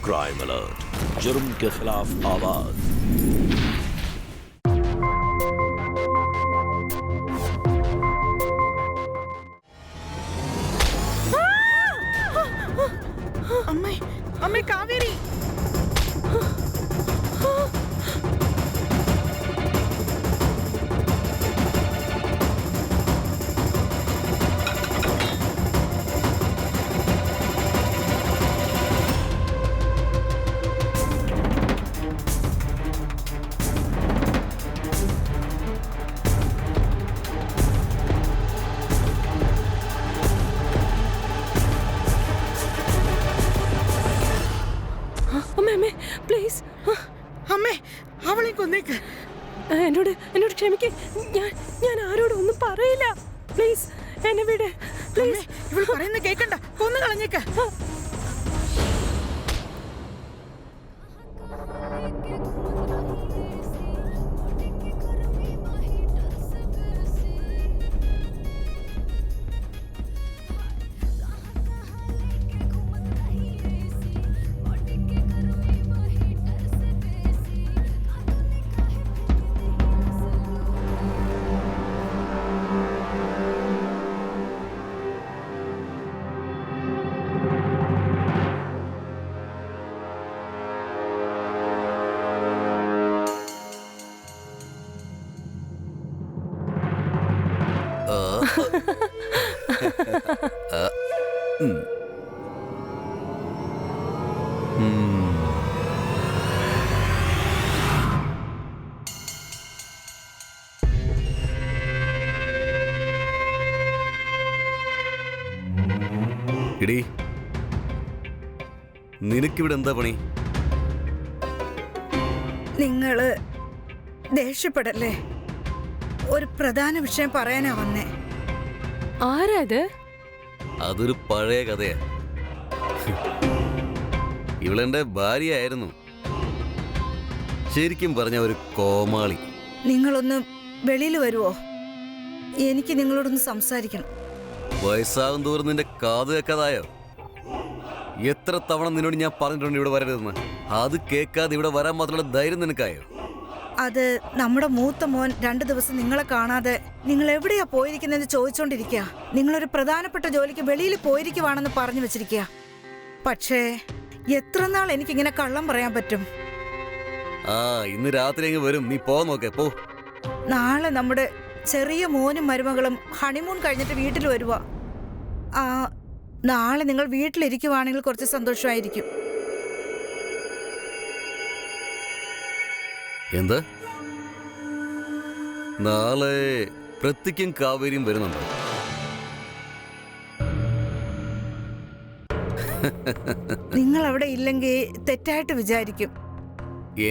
Crime alert, जुर्म के खिलाफ आवाज। अम्मे अम्मे कावेरी പ്ലീസ് അമ്മേ അവളെ കൊന്നേക്ക്. എന്നോട് ക്ഷമിക്ക്. ഞാൻ ആരോടും ഒന്നും പറയില്ല. പ്ലീസ് എന്നെ വിട്. പ്ലീസ്. ഇവൾ പറയുന്ന കേക്കണ്ട, കൊന്നു കളഞ്ഞേക്ക്. എടീ, നിനക്കിവിടെ എന്താ പണി? നിങ്ങള് ദേഷ്യപ്പെടല്ലേ, ഒരു പ്രധാന വിഷയം പറയാനാ വന്നേ. ആരാ ഇത്? അതൊരു പഴയ കഥയാ. ഇവളെന്റെ ഭാര്യയായിരുന്നു. ശരിക്കും പറഞ്ഞ ഒരു കോമാളി. നിങ്ങളൊന്ന് വെളിയിൽ വരുവോ? എനിക്ക് നിങ്ങളോടൊന്ന് സംസാരിക്കണം. വയസ്സാകും തോറും നിന്റെ കാത് കേൾക്കാതായോ? എത്ര തവണ നിന്നോട് ഞാൻ പറഞ്ഞിട്ടുണ്ട് ഇവിടെ വരരുതെന്ന്. അത് കേൾക്കാതെ ഇവിടെ വരാൻ മാത്രമുള്ള ധൈര്യം നിനക്കായോ? അത് നമ്മുടെ മൂത്ത മോൻ 2 ദിവസം നിങ്ങളെ കാണാതെ നിങ്ങൾ എവിടെയാ പോയിരിക്കുന്നതെന്ന് ചോദിച്ചോണ്ടിരിക്കുക. നിങ്ങളൊരു പ്രധാനപ്പെട്ട ജോലിക്ക് വെളിയിൽ പോയിരിക്കുവാണെന്ന് പറഞ്ഞു വെച്ചിരിക്കുക. പക്ഷേ എത്ര നാൾ എനിക്കിങ്ങനെ കള്ളം പറയാൻ പറ്റും? ഇന്ന് രാത്രി അങ്ങ് വരും. നീ പോ, നോക്കേ പോ. നാളെ നമ്മുടെ ചെറിയ മോനും മരുമകളും ഹണിമൂൺ കഴിഞ്ഞിട്ട് വീട്ടിൽ വരുവാ. നാളെ നിങ്ങൾ വീട്ടിലിരിക്കുവാണെങ്കിൽ കുറച്ച് സന്തോഷമായിരിക്കും. എന്താ? നാളെ പ്രത്യക്കും കാവേരിയും വരുന്നുണ്ടോ? നിങ്ങൾ അവിടെ ഇല്ലെങ്കിൽ തെറ്റായിട്ട് വിചാരിക്കും.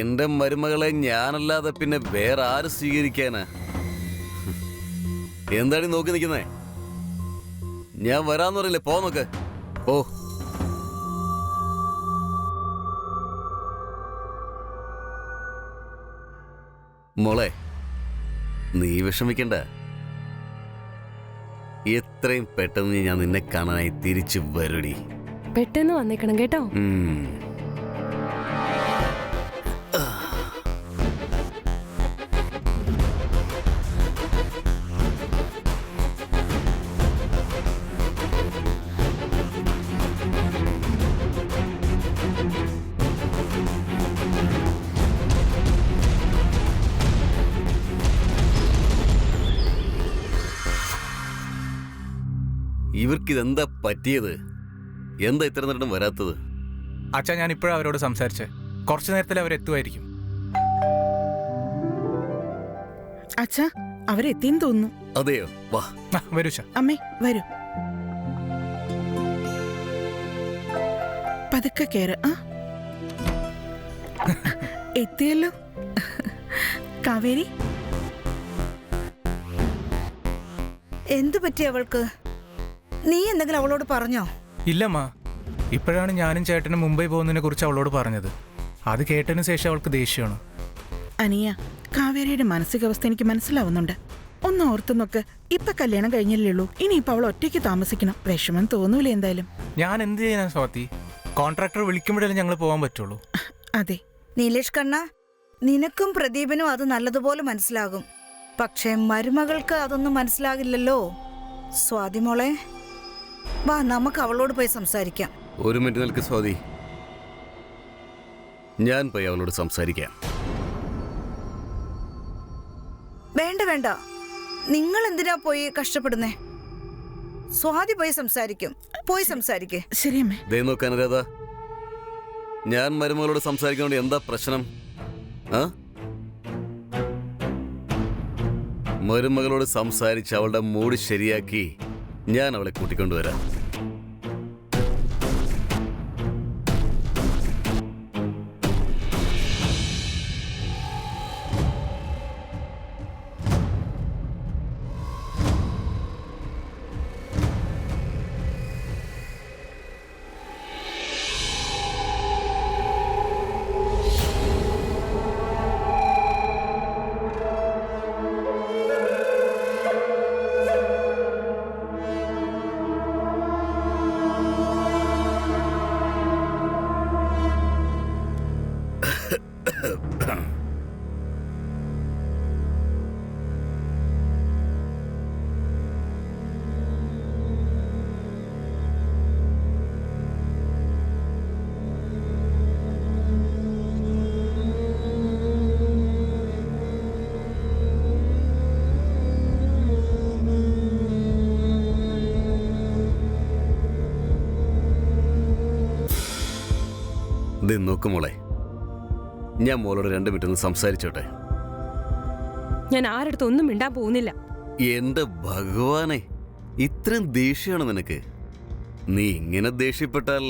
എന്റെ മരുമകളെ ഞാനല്ലാതെ പിന്നെ വേറെ ആര് സ്വീകരിക്കാനാ? എന്താണ് നോക്കി നിൽക്കുന്നേ? ഞാൻ വരാന്ന് പറയില്ലേ? പോ, നോക്ക് പോ. മോളെ, നീ വിഷമിക്കണ്ട. എത്രയും പെട്ടെന്ന് ഞാൻ നിന്നെ കാണാനായി തിരിച്ചു വരടി. പെട്ടെന്ന് വന്നേക്കണം കേട്ടോ. ഇവർക്കിതെന്താ പറ്റിയത്? എന്താ ഇത്ര നേരം വരാത്തത്? അച്ഛാ, ഞാൻ ഇപ്പോഴും അവരോട് സംസാരിച്ചേ. കുറച്ചു നേരത്തിൽ അവരെത്തുമായിരിക്കും. അച്ഛാ, അവരെത്തിയെന്ന് തോന്നുന്നു. അതെയോ? വാ വരൂ. അമ്മേ വരൂ. പതുക്കെ കേറ്. എത്തിയല്ലോ. കാവേരി, എന്തു പറ്റി അവൾക്ക്? നീ എന്തെങ്കിലും അവളോട് പറഞ്ഞോ? ഇല്ലമ്മ, ഇപ്പോഴാണ് ഞാനും ചേട്ടനും മുംബൈ പോകുന്നതിനെ കുറിച്ച് അവളോട് പറഞ്ഞത്. അത് കേട്ടതിന് ശേഷം അവൾക്ക് ദേഷ്യമാണ്. അനിയ, കാവേരിയുടെ മാനസികാവസ്ഥ എനിക്ക് മനസ്സിലാവുന്നുണ്ട്. ഒന്ന് ഓർത്തു നോക്ക്, ഇപ്പൊ കല്യാണം കഴിഞ്ഞല്ലേ ഉള്ളൂ. ഇനിയിപ്പോ അവൾ ഒറ്റയ്ക്ക് താമസിക്കണം. വിഷമം തോന്നൂലേ? എന്തായാലും ഞാൻ എന്ത് ചെയ്യാനാ സ്വാതി? കോൺട്രാക്ടർ വിളിക്കുമ്പോഴല്ലേ ഞങ്ങൾ പോകാൻ പറ്റുള്ളൂ. അതെ. നീലേഷ് കണ്ണ, നിനക്കും പ്രദീപിനും അത് നല്ലതുപോലെ മനസ്സിലാകും. പക്ഷേ മരുമകൾക്ക് അതൊന്നും മനസ്സിലാകില്ലല്ലോ. സ്വാതി മോളെ, വാ നമുക്ക് അവളോട് പോയി സംസാരിക്കാം. ഒരു മിനിറ്റ് നിൽക്ക് സ്വാതി, ഞാൻ പോയി അവളോട് സംസാരിക്കാം. വേണ്ട വേണ്ട, നിങ്ങൾ എന്തിനാ പോയി കഷ്ടപ്പെടുന്നേ? സ്വാതി പോയി സംസാരിക്കും. പോയി സംസാരിക്കേ. ശരി അമ്മേ. ദേ നോക്കാൻ രാധ, ഞാൻ മരുമകളോട് സംസാരിക്കുന്നതുകൊണ്ട് എന്താ പ്രശ്നം? ആ, മരുമകളോട് സംസാരിച്ച് അവളുടെ മൂഡ് ശരിയാക്കി ഞാൻ അവളെ കൂട്ടിക്കൊണ്ടുവരാം. നോക്ക് മോളെ, ഞാൻ മോളോട് 2 മിനിറ്റ് ഒന്ന് സംസാരിച്ചോട്ടെ. ഞാൻ ആരടുത്ത് ഒന്നും മിണ്ടാൻ പോകുന്നില്ല. എന്റെ ഭഗവാനെ, ഇത്രയും ദേഷ്യമാണ് നിനക്ക്? നീ ഇങ്ങനെ ദേഷ്യപ്പെട്ടാൽ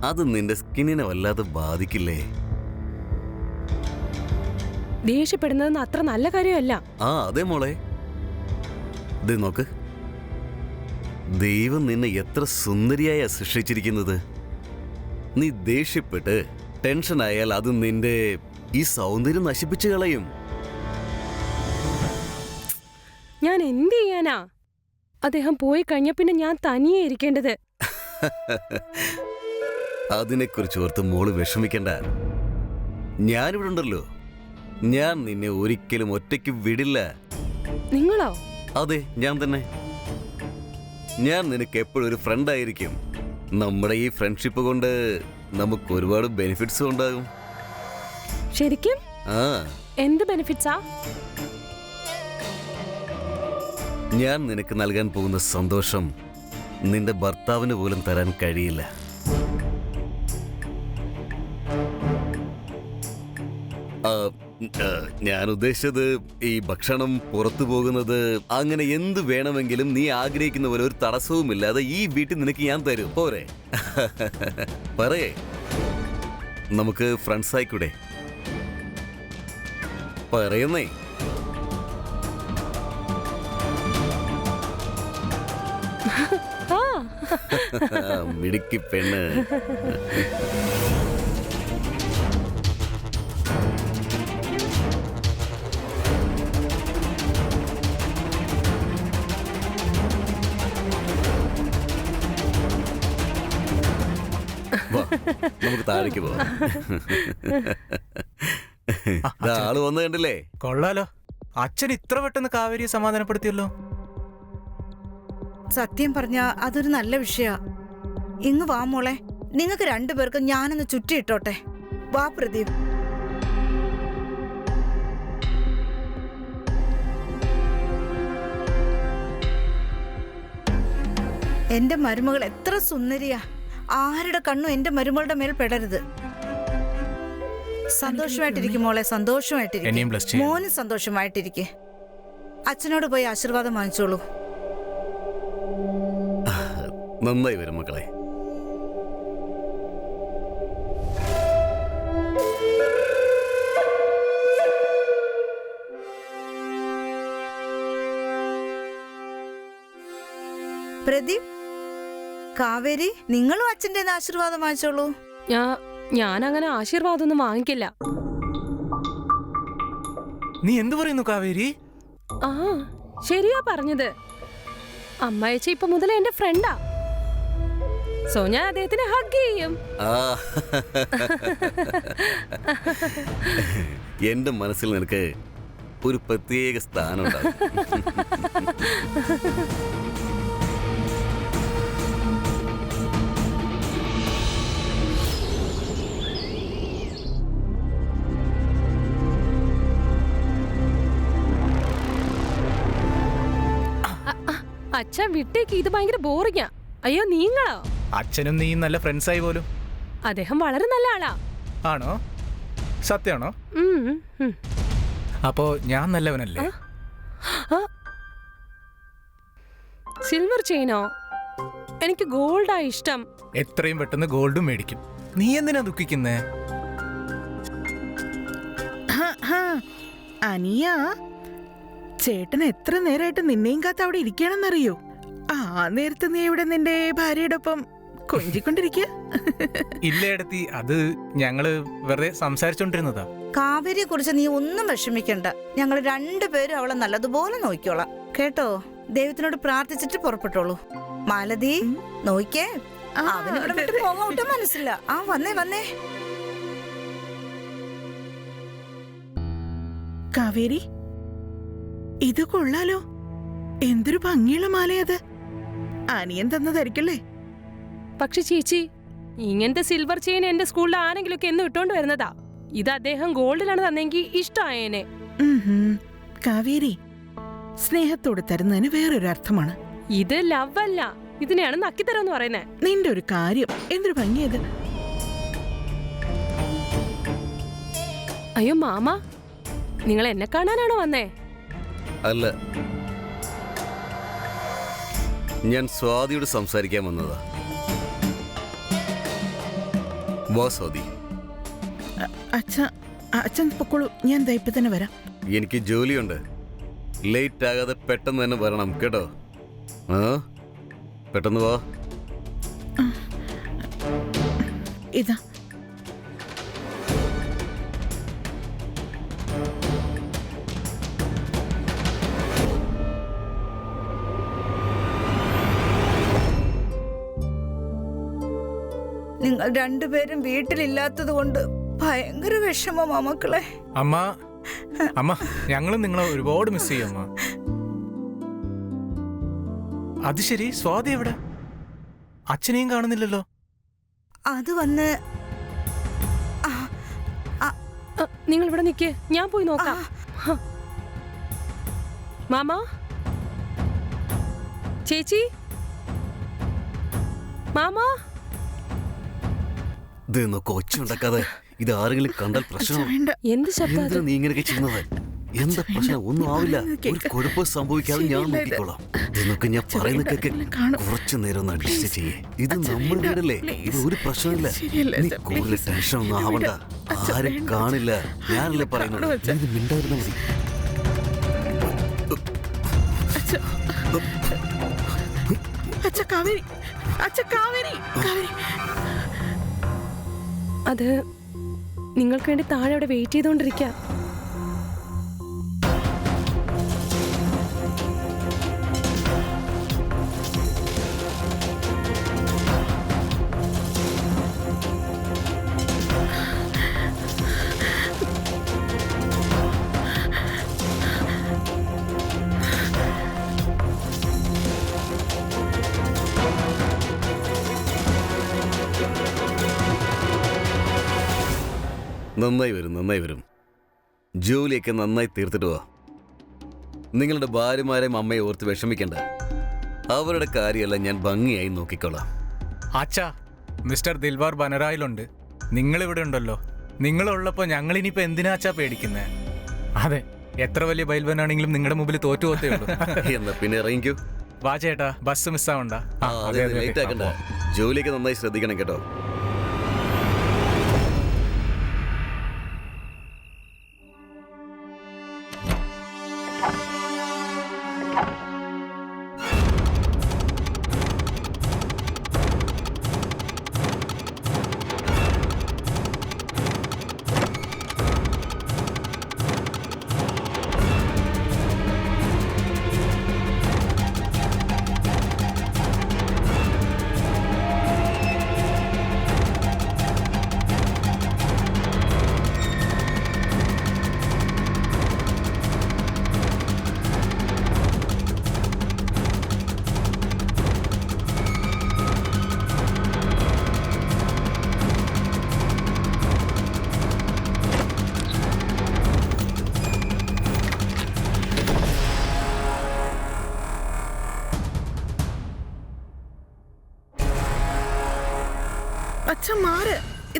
അത് നിന്റെ സ്കിന്നിനെ വല്ലാതെ ബാധിക്കില്ലേ? ദേഷ്യപ്പെടുന്നതെന്ന് അത്ര നല്ല കാര്യമല്ല. ആ അതെ മോളെ, ഇത് നോക്ക്, ദൈവം നിന്നെ എത്ര സുന്ദരിയായ സൃഷ്ടിച്ചിരിക്കുന്നത്. നീ ദേഷ്യപ്പെട്ട് ടെൻഷനായാൽ അത് നിന്റെ ഈ സൗന്ദര്യം നശിപ്പിച്ചു കളയും. ഞാൻ എന്ത് ചെയ്യാനാ? അദ്ദേഹം പോയി കഴിഞ്ഞ പിന്നെ ഞാൻ തനിയെ ഇരിക്കേണ്ടത്. അതിനെക്കുറിച്ച് ഓർത്ത് മോള് വിഷമിക്കണ്ട. ഞാനിവിടെ ഉണ്ടല്ലോ. ഞാൻ നിന്നെ ഒരിക്കലും ഒറ്റയ്ക്ക് വിടില്ല. നിങ്ങളോ? അതെ, ഞാൻ തന്നെ. ഞാൻ നിനക്ക് എപ്പോഴും ഒരു ഫ്രണ്ടായിരിക്കും. നമ്മുടെ ഈ ഫ്രണ്ട്ഷിപ്പ് കൊണ്ട് നമുക്ക് ഒരുപാട് ബെനിഫിറ്റ്സ് ഉണ്ടാകും. ശരിക്കും? ആ, എന്ത് ബെനിഫിറ്റ്സാ? ഞാൻ നിനക്ക് നൽകാൻ പോകുന്ന സന്തോഷം നിന്റെ ഭർത്താവിന് പോലും തരാൻ കഴിയില്ല. ഞാൻ ഉദ്ദേശിച്ചത് ഈ ഭക്ഷണം, പുറത്തു പോകുന്നത്, അങ്ങനെ എന്ത് വേണമെങ്കിലും നീ ആഗ്രഹിക്കുന്ന പോലെ ഒരു തടസ്സവുമില്ലാതെ ഈ വീട്ടിൽ നിനക്ക് ഞാൻ തരും. പോരെ? പറയേ, നമുക്ക് ഫ്രണ്ട്സ് ആയിക്കൂടെ? പറയുന്നേ. മിടുക്കി പെണ്ണ്. നമുക്ക് താഴേക്ക് പോവാം. ആള് വന്നു കണ്ടില്ലേ? കൊള്ളാലോ, അച്ഛൻ ഇത്ര പെട്ടെന്ന് കാവേരിയെ സമാധാനപ്പെടുത്തിയല്ലോ. സത്യം പറഞ്ഞ അതൊരു നല്ല വിഷയ. ഇങ്ങ് വാ മോളെ, നിങ്ങൾക്ക് 2 പേർക്കും ഞാനൊന്ന് ചുറ്റിയിട്ടോട്ടെ. വാ പ്രദീപ്. എന്റെ മരുമകൾ എത്ര സുന്ദരിയാ. ആരുടെ കണ്ണും എന്റെ മരുമകളുടെ മേൽ പെടരുത്. സന്തോഷമായിട്ടിരിക്കും മോളെ, സന്തോഷമായിട്ടിരിക്കും. മോന് സന്തോഷമായിട്ടിരിക്കെ. അച്ഛനോട് പോയി ആശീർവാദം വാങ്ങിച്ചോളൂ. നന്നായി വരും മക്കളെ. പ്രദീപ്, കാവേരി, നിങ്ങളും അച്ഛൻ്റെ ആശീർവാദം വാങ്ങിച്ചോളൂ. ഞാൻ അങ്ങനെ ആശീർവാദം ഒന്നും വാങ്ങിക്കില്ല. നീ എന്തു പറയുന്നു കാവേരി? ആ, ശരിയാ പറഞ്ഞത്. അമ്മയച്ച ഇപ്പൊ മുതലേ എന്റെ ഫ്രണ്ടാ. സോ ഞാൻ അദ്ദേഹത്തിനെ ഹഗ് ചെയ്യും. ആ എന്റെ മനസ്സിൽ നിനക്ക് ഒരു പ്രത്യേക സ്ഥാനം ഉണ്ടാവും. അച്ഛൻ വിട്ടേക്ക്, ഇത് ഭയങ്കര ബോറിങ്ങാ. അയ്യോ നീങ്ങളോ? അച്ഛനും നീയും നല്ല ഫ്രണ്ട്സായി പോലും. അദ്ദേഹം വളരെ നല്ല ആളാ. ആണോ? സത്യമാണോ? അപ്പോ ഞാൻ നല്ലവനല്ലേ? സിൽവർ ചെയിനോ? എനിക്ക് ഗോൾഡാ ഇഷ്ടം. എത്രയും പെട്ടെന്ന് ഗോൾഡും മേടിക്കും. നീ എന്തിനാ ദുഃഖിക്കുന്നേ? അനിയ, ചേട്ടൻ എത്ര നേരമായിട്ട് നിന്നെയും കാത്ത് അവിടെ ഇരിക്കണമെന്നറിയോ? ആ നേരത്ത് നീ ഇവിടെ നിന്റെ ഭാര്യയുടെ ഒപ്പം കൊഞ്ചിക്കൊണ്ടിരിക്കുക. ഇല്ലേടത്തി, അത് ഞങ്ങള് വെറുതെ സംസാരിച്ചോണ്ടിരുന്നതാ. കാവേരിയെ കുറിച്ച് നീ ഒന്നും വിഷമിക്കണ്ട. ഞങ്ങൾ രണ്ടുപേരും അവളെ നല്ലതുപോലെ നോക്കിക്കോളാം കേട്ടോ. ദൈവത്തിനോട് പ്രാർത്ഥിച്ചിട്ട് പുറപ്പെട്ടോളൂ. മാലതി നോക്കിയേ, അവനിവിടെ വിട്ട് പോകാൻ മനസ്സില്ല. ആ വന്നേ വന്നേ. കാവേരി, ഇത് കൊള്ളാലോ. എന്തൊരു ഭംഗിയുള്ള മാലയത്. അനിയൻ തന്നതായിരിക്കല്ലേ? പക്ഷെ ചേച്ചി, ഇങ്ങനത്തെ സിൽവർ ചെയിൻ എന്റെ സ്കൂളിൽ ആരെങ്കിലും ഒക്കെ എന്ന് ഇട്ടോണ്ട് വരുന്നതാ. ഇത് അദ്ദേഹം ഗോൾഡിലാണ് തന്നെങ്കിൽ ഇഷ്ടമായേനെ. കാവേരി, സ്നേഹത്തോട് തരുന്നതിന് വേറൊരു അർത്ഥമാണ്. ഇത് ലവ് അല്ല, ഇതിനെയാണ് നക്കിത്തരം എന്ന് പറയുന്നത്. നിന്റെ ഒരു കാര്യം എന്തൊരു ഭംഗിയത്. അയ്യോ മാമ, നിങ്ങൾ എന്നെ കാണാനാണോ വന്നേ? അല്ല, ഞാൻ സ്വാതിയോട് സംസാരിക്കാൻ വന്നതാ. വാ സ്വാതി. അച്ഛൻ പൊക്കോളൂ, ഞാൻ ഇപ്പൊ തന്നെ വരാം. എനിക്ക് ജോലിയുണ്ട്. ലേറ്റ് ആകാതെ പെട്ടെന്ന് തന്നെ വരണം കേട്ടോ. ആ പെട്ടെന്ന് വാ. ഇതാ നിങ്ങൾ രണ്ടുപേരും വീട്ടിലില്ലാത്തത് കൊണ്ട് ഭയങ്കര വിഷമമാ മക്കളെ. അമ്മ, അമ്മ, ഞങ്ങളും നിങ്ങളെ ഒരുപാട് മിസ് ചെയ്യും അമ്മ. അത് ശരി, സ്വാതി എവിടെ? അച്ഛനെയും കാണുന്നില്ലല്ലോ. അത് വന്ന് നിങ്ങൾ ഇവിടെ നിൽക്കേ, ഞാൻ പോയി നോക്കാം. മാമ, ചേച്ചി, മാമ. ഇത് നോക്ക്, ഒച്ച ഉണ്ടാക്കാതെ. ഇത് ആരെങ്കിലും കണ്ടാൽ പ്രശ്നമാണ്. എന്ത് ശബ്ദം? എന്തിനാ നീ ഇങ്ങനെയൊക്കെ ചെയ്യുന്നത്? എന്താ പ്രശ്നം? ഒന്നും ആവില്ല. ഒരു കുഴപ്പം സംഭവിക്കാതെ ഞാൻ നോക്കിക്കോളാം. ഇതൊക്കെ ഞാൻ പറയുന്ന കേക്ക്. കുറച്ചു നേരം ഒന്ന് അഡ്ജസ്റ്റ് ചെയ്യേ. ഇത് നമ്മുടെ വീടല്ലേ, ഇത് ഒരു പ്രശ്നമില്ല. നീ കൂടുതൽ ടെൻഷൻ ഒന്നും ആവണ്ട. ആരും കാണില്ല. ഞാനല്ലേ പറയുന്നത്. ഇത് മിണ്ടായിരുന്ന മതി. അത് നിങ്ങൾക്ക് വേണ്ടി താഴെ അവിടെ വെയിറ്റ് ചെയ്തോണ്ടിരിക്കാം. നന്നായി വരും, നന്നായി വരും. ജോലിയൊക്കെ നന്നായി തീർത്തിട്ട് വാ. നിങ്ങളുടെ ഭാര്യമാരെയും അമ്മയെ ഓർത്ത് വിഷമിക്കണ്ട. അവരുടെ കാര്യമെല്ലാം ഞാൻ ഭംഗിയായി നോക്കിക്കോളാം. അച്ഛാ, മിസ്റ്റർ ദിൽവാർ ബനറായിലുണ്ട്. നിങ്ങളിവിടെ ഉണ്ടല്ലോ. നിങ്ങളുള്ളപ്പോൾ ഞങ്ങളിനിപ്പോൾ എന്തിനാച്ചാ പേടിക്കുന്നേ? അതെ, എത്ര വലിയ ബൈൽവനാണെങ്കിലും നിങ്ങളുടെ മുമ്പിൽ തോറ്റു പോത്തേ ഉള്ളൂ. എന്നാ പിന്നെ ഇറങ്ങിക്കോ. വാ ചേട്ടാ, ബസ് മിസ്സാവണ്ട. ലേറ്റ് ആക്കണ്ട. ജോലിയൊക്കെ നന്നായി ശ്രദ്ധിക്കണം കേട്ടോ.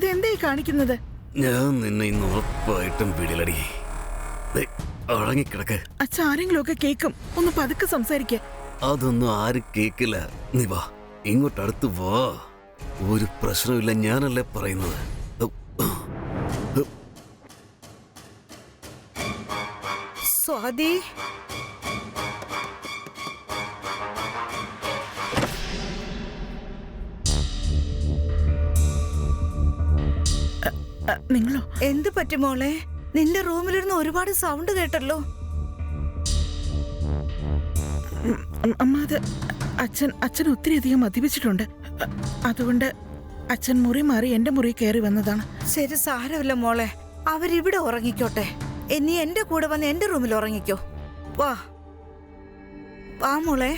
ഇതെന്തേ കാണിക്കുന്നത്? ഞാൻ നിന്നെ ഇന്ന് ഉറപ്പായിട്ടും വീടിലടി. ഉറങ്ങിക്കിടക്ക്. അച്ഛ ആരെങ്കിലും ഒക്കെ കേക്കും. ഒന്ന് പതുക്കെ സംസാരിക്ക. അതൊന്നും ആരും കേക്കില്ല. നീ വാ, ഇങ്ങോട്ടടുത്ത് വാ. ഒരു പ്രശ്നമില്ല, ഞാനല്ലേ പറയുന്നത്. സ്വാതി, നിങ്ങളോ? എന്ത് പറ്റി മോളെ? നിന്റെ റൂമിലിരുന്ന് ഒരുപാട് സൗണ്ട് കേട്ടല്ലോ. അമ്മ, അത് അച്ഛൻ ഒത്തിരി അധികം മദ്യപിച്ചിട്ടുണ്ട്. അതുകൊണ്ട് അച്ഛൻ മുറി മാറി എന്റെ മുറി കയറി വന്നതാണ്. ശരി, സാരമില്ല മോളെ, അവരിവിടെ ഉറങ്ങിക്കോട്ടെ. നീ എന്റെ കൂടെ വന്ന് എന്റെ റൂമിൽ ഉറങ്ങിക്കോ. വാ വാ മോളെ.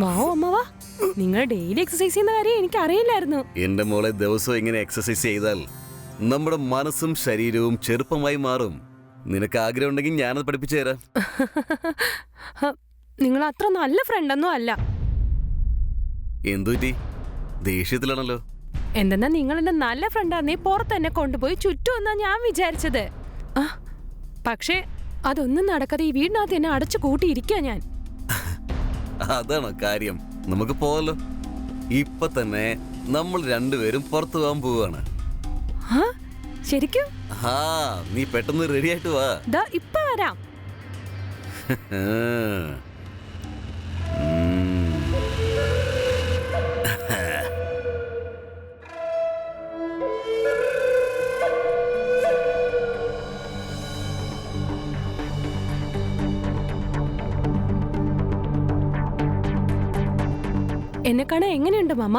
വാവോ അമ്മവാ, നിങ്ങൾ ഡെയിലി എക്സസൈസ് ചെയ്യുന്ന കാര്യം എനിക്ക് അറിയില്ലായിരുന്നു. എന്റെ മോളെ, ദിവസവും ഇങ്ങനെ എക്സസൈസ് ചെയ്താൽ നമ്മുടെ മനസ്സും ശരീരവും ചെറുപ്പമായി മാറും. നിനക്ക് ആഗ്രഹം ഉണ്ടെങ്കിൽ ഞാനത് പഠിപ്പിച്ചു തരാം. നിങ്ങൾ അത്ര നല്ല ഫ്രണ്ടൊന്നും അല്ല. എന്തുപറ്റി? ദേഷ്യത്തിലാണല്ലോ. എന്തെന്നാ നിങ്ങൾ എന്റെ നല്ല ഫ്രണ്ടാന്നേ പുറത്ത് എന്നെ കൊണ്ടുപോയി ചുറ്റും എന്നാ ഞാൻ വിചാരിച്ചത്. പക്ഷേ അതൊന്നും നടക്കാതെ ഈ വീടിനകത്ത് എന്നെ അടച്ചു കൂട്ടിയിരിക്കുക ഞാൻ. അതാണോ കാര്യം? നമുക്ക് പോവല്ലോ. ഇപ്പൊ തന്നെ നമ്മൾ രണ്ടുപേരും പുറത്തു പോകാൻ പോവാണ്. ശരിക്കും? നീ പെട്ടെന്ന് റെഡി ആയിട്ട് വാ. ഇപ്പൊ വരാം. എന്നെ കാണാൻ എങ്ങനെയുണ്ട് മാമ?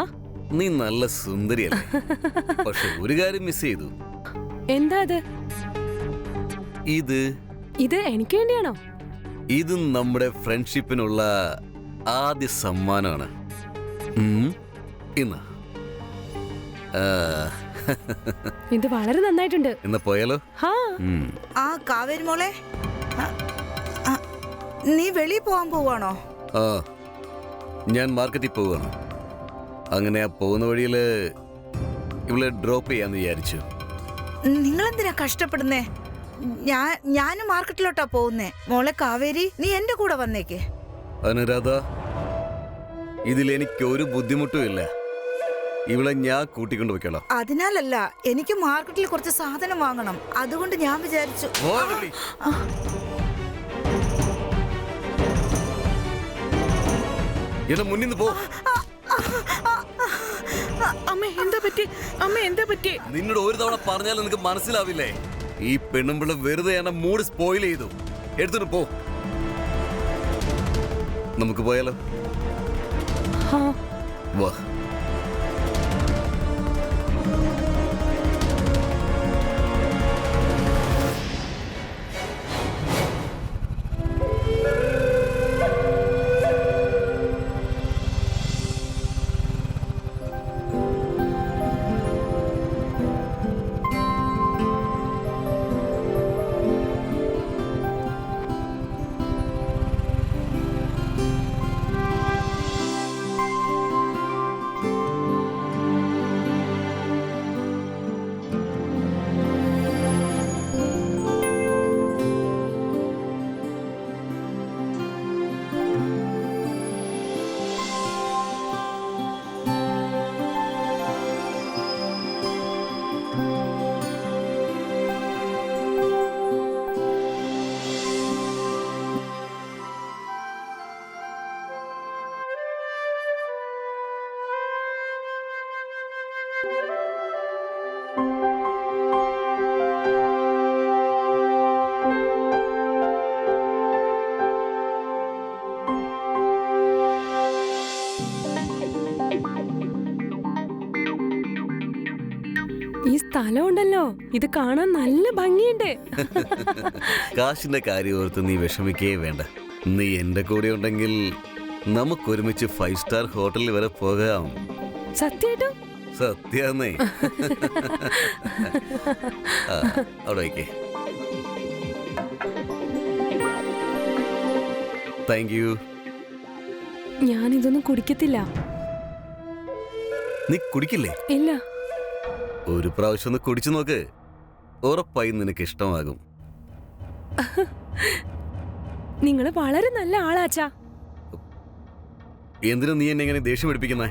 നീ നല്ല സുന്ദരിയല്ലേ. പക്ഷെ ഒരു കാര്യം മിസ് ചെയ്തു. എന്താ അത്? ഇത് എനിക്ക് വേണ്ടിയാണോ? ഇത് നമ്മുടെ ഫ്രണ്ട്ഷിപ്പിനുള്ള ആദ്യ സമ്മാനമാണ്. ഇന്ന് ഇത് വളരെ നന്നായിട്ടുണ്ട്. എന്നാ പോയാലോ? ആ കാവേരി മോളെ, നീ വെളിയിൽ പോവാൻ പോവാണോ? ഞാൻ മാർക്കറ്റിൽ പോവാണ്. അങ്ങനെ ആ പോകുന്ന വഴിയില് ഇവളെ ഡ്രോപ്പ് ചെയ്യാന്ന് വിചാരിച്ചു. നിങ്ങളെന്തിനാ കഷ്ടപ്പെടുന്നേ? ഞാനും മാർക്കറ്റിലോട്ടാ പോകുന്നേ. മോളെ കാവേരി, നീ എന്റെ കൂടെ വന്നേക്ക്. അനുരാധ, ഇതിൽ എനിക്ക് ഒരു ബുദ്ധിമുട്ടും ഇല്ല. ഇവളെ ഞാൻ കൂട്ടിക്കൊണ്ട് പോയിക്കോളാം. അതിനാലല്ല, എനിക്ക് മാർക്കറ്റിൽ കുറച്ച് സാധനം വാങ്ങണം. അതുകൊണ്ട് ഞാൻ വിചാരിച്ചു. മുന്നിൽ നിന്ന് പോ. അമ്മ എന്താ പറ്റി? അമ്മ എന്താ പറ്റി? നിന്നോട് ഒരു തവണ പറഞ്ഞാൽ നിനക്ക് മനസ്സിലാവില്ലേ? ഈ പെണ്ണുമ്പിള്ള വെറുതെ എന്നെ മൂഡ് സ്പോയിൽ ചെയ്തു. എടുത്തിട്ട് പോ. നമുക്ക് പോയാലോ? വാ. ഈ സ്ഥലം ഉണ്ടല്ലോ, ഇത് കാണാൻ നല്ല ഭംഗിയുണ്ട്. കാശിന്റെ കാര്യം ഓർത്ത് നീ വിഷമിക്കേ വേണ്ട. നീ എന്റെ കൂടെ ഉണ്ടെങ്കിൽ നമുക്കൊരുമിച്ച് 5 സ്റ്റാർ ഹോട്ടലിൽ വരെ പോകാം. സത്യായിട്ടും? സത്യാന്നേ. അവിടെ വയ്ക്കേ. Thank you. ഞാനിതൊന്നും കുടിക്കത്തില്ല. നീ കുടിക്കില്ലേ? ഇല്ല. ഒരു പ്രാവശ്യം ഒന്ന് കുടിച്ചു നോക്ക്, ഉറപ്പായും നിനക്ക് ഇഷ്ടമാകും. നിങ്ങള് വളരെ നല്ല ആളാച്ചാ. എന്തിനാ നീ എന്നെ ഇങ്ങനെ ദേഷ്യം പിടിപ്പിക്കുന്നേ?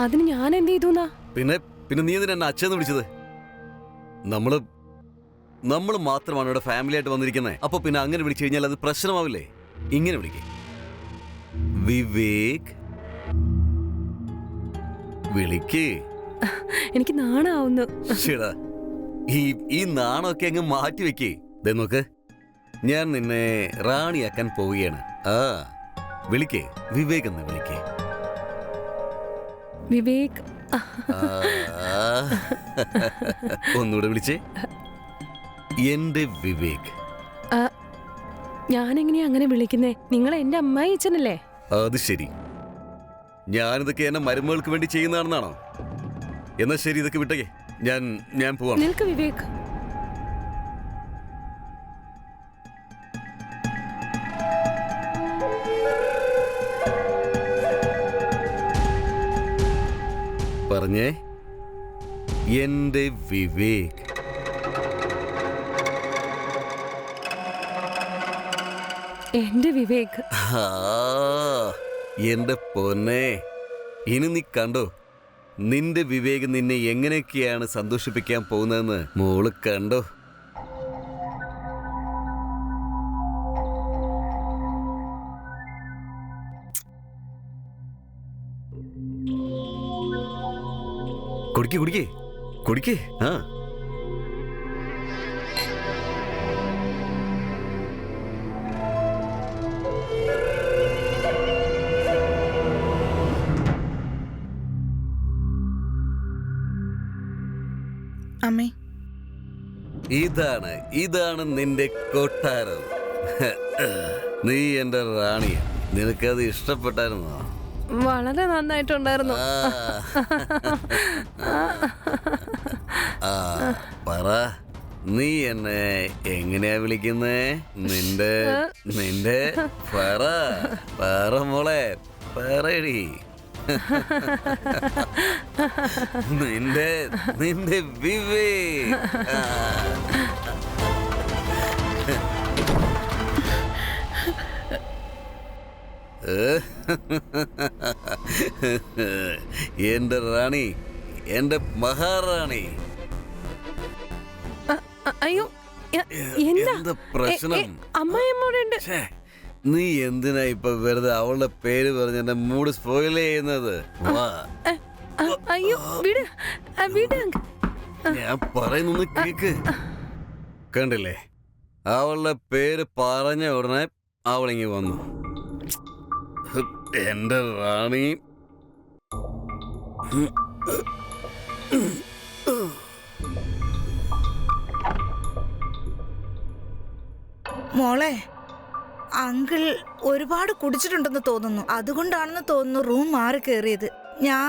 അതിന് ഞാൻ എന്ത് ചെയ്തുന്നാ? പിന്നെ നീ എന്തിനാ എന്നെ അച്ഛന്ന് വിളിച്ചത്? നമ്മള് മാത്രമാണ് ഇവിടെ ഫാമിലി ആയിട്ട് വന്നിരിക്കുന്നത്. അപ്പൊ പിന്നെ അങ്ങനെ വിളിച്ചു കഴിഞ്ഞാൽ അത് പ്രശ്നമാവില്ലേ? ഇങ്ങനെ വിളിക്കേ. വിവേക് വിളിക്കേ. എനിക്ക് നാണാവുന്നു. ശരിടാ, ഈ നാണമൊക്കെ അങ്ങ് മാറ്റി വെക്കേ. ദേ നോക്ക്, ഞാൻ നിന്നെ റാണിയാക്കാൻ പോവുകയാണ്. വിളിക്കേ, വിവേക് എന്ന് വിളിക്കേ. വിവേക്. ഒന്നുകൂടെ വിളിച്ചേ. എന്റെ വിവേക്. ഞാനെങ്ങനെയാ അങ്ങനെ വിളിക്കുന്നേ? നിങ്ങൾ എന്റെ അമ്മായി അച്ഛനല്ലേ? അത് ശരി, ഞാനിതൊക്കെ എന്നെ മരുമകൾക്ക് വേണ്ടി ചെയ്യുന്നതാണെന്നാണോ? എന്നാ ശരി, ഇതൊക്കെ വിട്ടേ, ഞാൻ പോവാണ്. നിൽക്ക് വിവേക്. പറഞ്ഞേ, എന്റെ വിവേക്. എന്റെ വിവേക്. എന്റെ പൊന്നെ, ഇനി നീ കണ്ടോ നിന്റെ വിവേക് നിന്നെ എങ്ങനെയൊക്കെയാണ് സന്തോഷിപ്പിക്കാൻ പോകുന്നതെന്ന്. മോള് കണ്ടോ? കുടിക്കേ. അമ്മേ, ഇതാണ് നിന്റെ കൊട്ടാരം. നീ എന്റെ റാണിയ. നിനക്കത് ഇഷ്ടപ്പെട്ടായിരുന്നോ? വളരെ നന്നായിട്ടുണ്ടായിരുന്നു. പറ, നീ എന്നെ എങ്ങനെയാ വിളിക്കുന്നേ? നിന്റെ പറ മോളെ, പറയടി. നിന്റെ വിവേക്. എന്റെ റാണി, എന്റെ മഹാറാണി. അയ്യോ, എന്താ പ്രശ്നം? അമ്മായിയമ്മോടുണ്ട്. നീ എന്തിനാ ഇപ്പൊ വെറുതെ അവളുടെ പേര് പറഞ്ഞ് എന്റെ മൂഡ് സ്പോയിൽ ചെയ്യുന്നത്? അയ്യോ, വിട്. ഞാൻ പറയുന്നൊന്ന് കേക്ക്. കണ്ടില്ലേ, അവളുടെ പേര് പറഞ്ഞ ഉടനെ അവളിങ്ങി വന്നു. എന്റെ റാണി. മോളെ, അങ്കിൾ ഒരുപാട് കുടിച്ചിട്ടുണ്ടെന്ന് തോന്നുന്നു. അതുകൊണ്ടാണെന്ന് തോന്നുന്നു റൂം മാറി കയറിയത്. ഞാൻ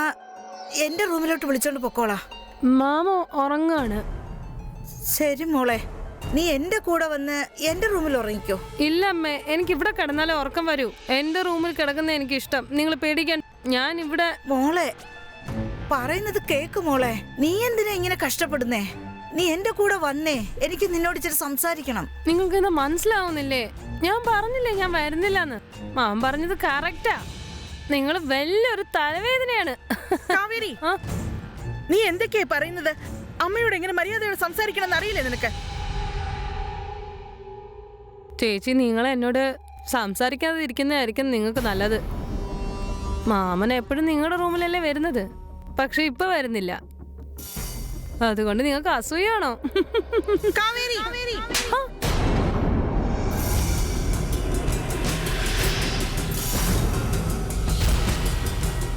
എന്റെ റൂമിലോട്ട് വിളിച്ചോണ്ട് പൊക്കോളാം. മാമ ഉറങ്ങാണ്. ശരി മോളെ, നീ എന്റെ കൂടെ വന്ന് എന്റെ റൂമിൽ ഉറങ്ങിക്കോ. ഇല്ല അമ്മേ, എനിക്ക് ഇവിടെ കിടന്നാലേ ഉറക്കം വരൂ. എന്റെ റൂമിൽ കിടക്കുന്ന എനിക്ക് ഇഷ്ടം. നിങ്ങൾ പേടിക്കാൻ. ഞാൻ ഇവിടെ. മോളെ, പറയുന്നത് കേക്ക് മോളെ. നീ എന്തിനാ ഇങ്ങനെ കഷ്ടപ്പെടുന്നേ? നീ എന്റെ കൂടെ വന്നേ, എനിക്ക് നിന്നോട് ഇച്ചിരി സംസാരിക്കണം. നിങ്ങൾക്ക് എന്താ മനസ്സിലാവുന്നില്ലേ? ഞാൻ പറഞ്ഞില്ലേ ഞാൻ വരുന്നില്ലെന്ന്. മാമൻ പറഞ്ഞത് കറക്റ്റാ. നിങ്ങൾ വലിയൊരു തലവേദനയാണ്. കാവേരി, നീ എന്തൊക്കെയാ പറയുന്നത്? അമ്മയോട് എങ്ങനെ മര്യാദയോട് സംസാരിക്കണം അറിയില്ലേ നിനക്ക്? ചേച്ചി, നിങ്ങൾ എന്നോട് സംസാരിക്കാതെ ഇരിക്കുന്നതായിരിക്കും നിങ്ങൾക്ക് നല്ലത്. മാമൻ എപ്പോഴും നിങ്ങളുടെ റൂമിലല്ലേ വരുന്നത്, പക്ഷെ ഇപ്പൊ വരുന്നില്ല. അതുകൊണ്ട് നിങ്ങൾക്ക് അസൂയാണോ? കാവേരി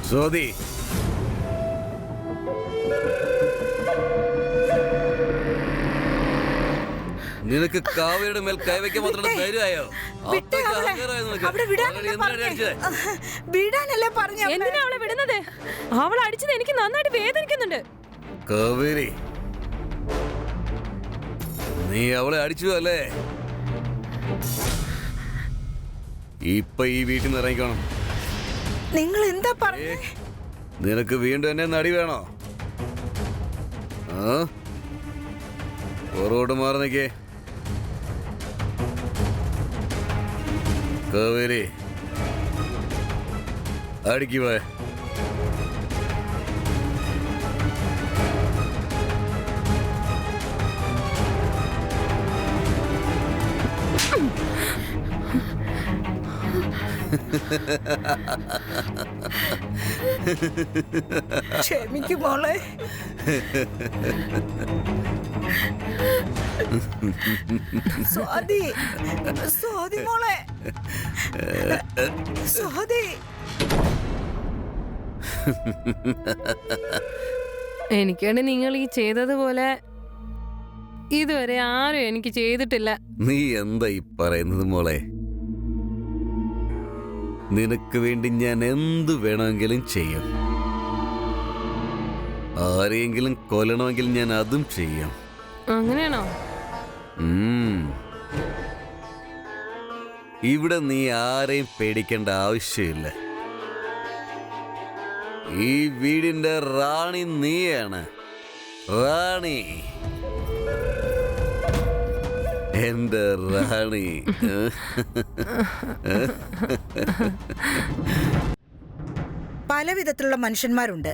സ്വാതി, നിനക്ക് കാവേരിയുടെ മേൽ കൈവയ്ക്കാൻ മാത്രം ധൈര്യമായോ? വിട്ടേ അവളെ. അവിടെ വിടാനല്ലേ പറഞ്ഞേ? വിടാനല്ലേ പറഞ്ഞേ? എന്തിനാ അവളെ വിടുന്നത്? അവൾ അടിച്ചത് എനിക്ക് നന്നായിട്ട് വേദനിക്കുന്നുണ്ട്. കാവേരി, നീ അവളെ അടിച്ചു അല്ലേ? ഇപ്പൊ ഈ വീട്ടിൽ നിന്ന് ഇറങ്ങിക്കണം. നിങ്ങൾ എന്താ പറഞ്ഞേ? നിനക്ക് വീണ്ടും എന്നെ നടി വേണോ? ആ, പുറകോട്ട് മാറി നിൽക്കേ. കാവേരി, അടിക്കുവേ. ക്ഷമിക്കും മോളെ. സ്വാതി, സ്വാതി മോളെ, സ്വാതി. എനിക്ക് വേണ്ടി നിങ്ങൾ ഈ ചെയ്തതുപോലെ ഇതുവരെ ആരും എനിക്ക് ചെയ്തിട്ടില്ല. നീ എന്താ ഈ പറയുന്നത് മോളെ? നിനക്ക് വേണ്ടി ഞാൻ എന്ത് വേണമെങ്കിലും ചെയ്യും. ആരെയെങ്കിലും കൊല്ലണമെങ്കിൽ ഞാൻ അതും ചെയ്യും. അങ്ങനെയാണോ? ഇവിടെ നീ ആരെയും പേടിക്കേണ്ട ആവശ്യമില്ല. ഈ വീടിന്റെ റാണി നീയാണ്. റാണി, എന്റെ റാണി. പല വിധത്തിലുള്ള മനുഷ്യന്മാരുണ്ട്.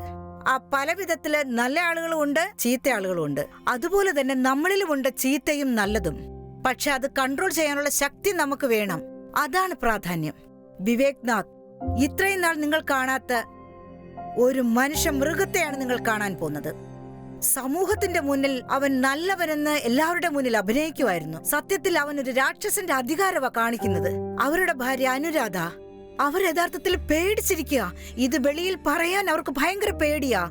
ആ പല വിധത്തില് നല്ല ആളുകളും ഉണ്ട്, ചീത്ത ആളുകളും ഉണ്ട്. അതുപോലെ തന്നെ നമ്മളിലുമുണ്ട് ചീത്തയും നല്ലതും. പക്ഷെ അത് കൺട്രോൾ ചെയ്യാനുള്ള ശക്തി നമുക്ക് വേണം. അതാണ് പ്രാധാന്യം. വിവേക് നാഥ്, ഇത്രയും നാൾ നിങ്ങൾ കാണാത്ത ഒരു മനുഷ്യ മൃഗത്തെയാണ് നിങ്ങൾ കാണാൻ പോകുന്നത്. സമൂഹത്തിന്റെ മുന്നിൽ അവൻ നല്ലവനെന്ന് എല്ലാവരുടെ മുന്നിൽ അഭിനയിക്കുമായിരുന്നു. സത്യത്തിൽ അവൻ ഒരു രാക്ഷസന്റെ അധികാരമാ കാണിക്കുന്നത്. അവരുടെ ഭാര്യ അനുരാധ, അവർ യഥാർത്ഥത്തിൽ പേടിച്ചിരിക്കുക. ഇത് വെളിയിൽ പറയാൻ അവർക്ക് ഭയങ്കര പേടിയാ.